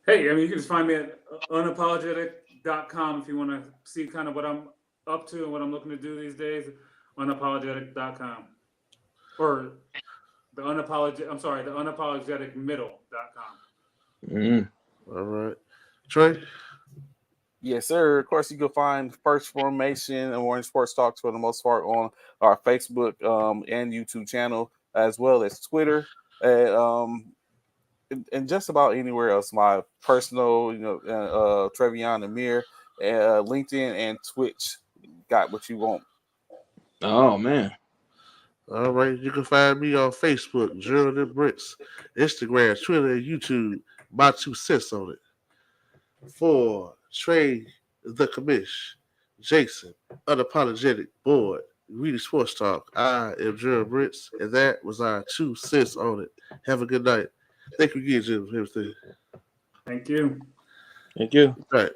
Hey, I mean, you can just find me at unapologetic.com if you want to see kind of what I'm up to and what I'm looking to do these days. Unapologetic.com or the unapologeticmiddle.com. Mm-hmm. All right, Trey. Yes, sir. Of course, you can find First Formation and Warren Sports Talks for the most part on our Facebook and YouTube channel, as well as Twitter, and just about anywhere else. My personal, Trevion Amir, LinkedIn and Twitch. Got what you want. Oh man. All right, you can find me on Facebook, Gerald Britts, Instagram, Twitter, and YouTube. My 2 cents on it. For Trey the Commish, Jason, Unapologetic Board, Reading Sports Talk. I am Gerald Britts, and that was our 2 cents on it. Have a good night. Thank you again, Jim, for everything. Thank you. Thank you. All right.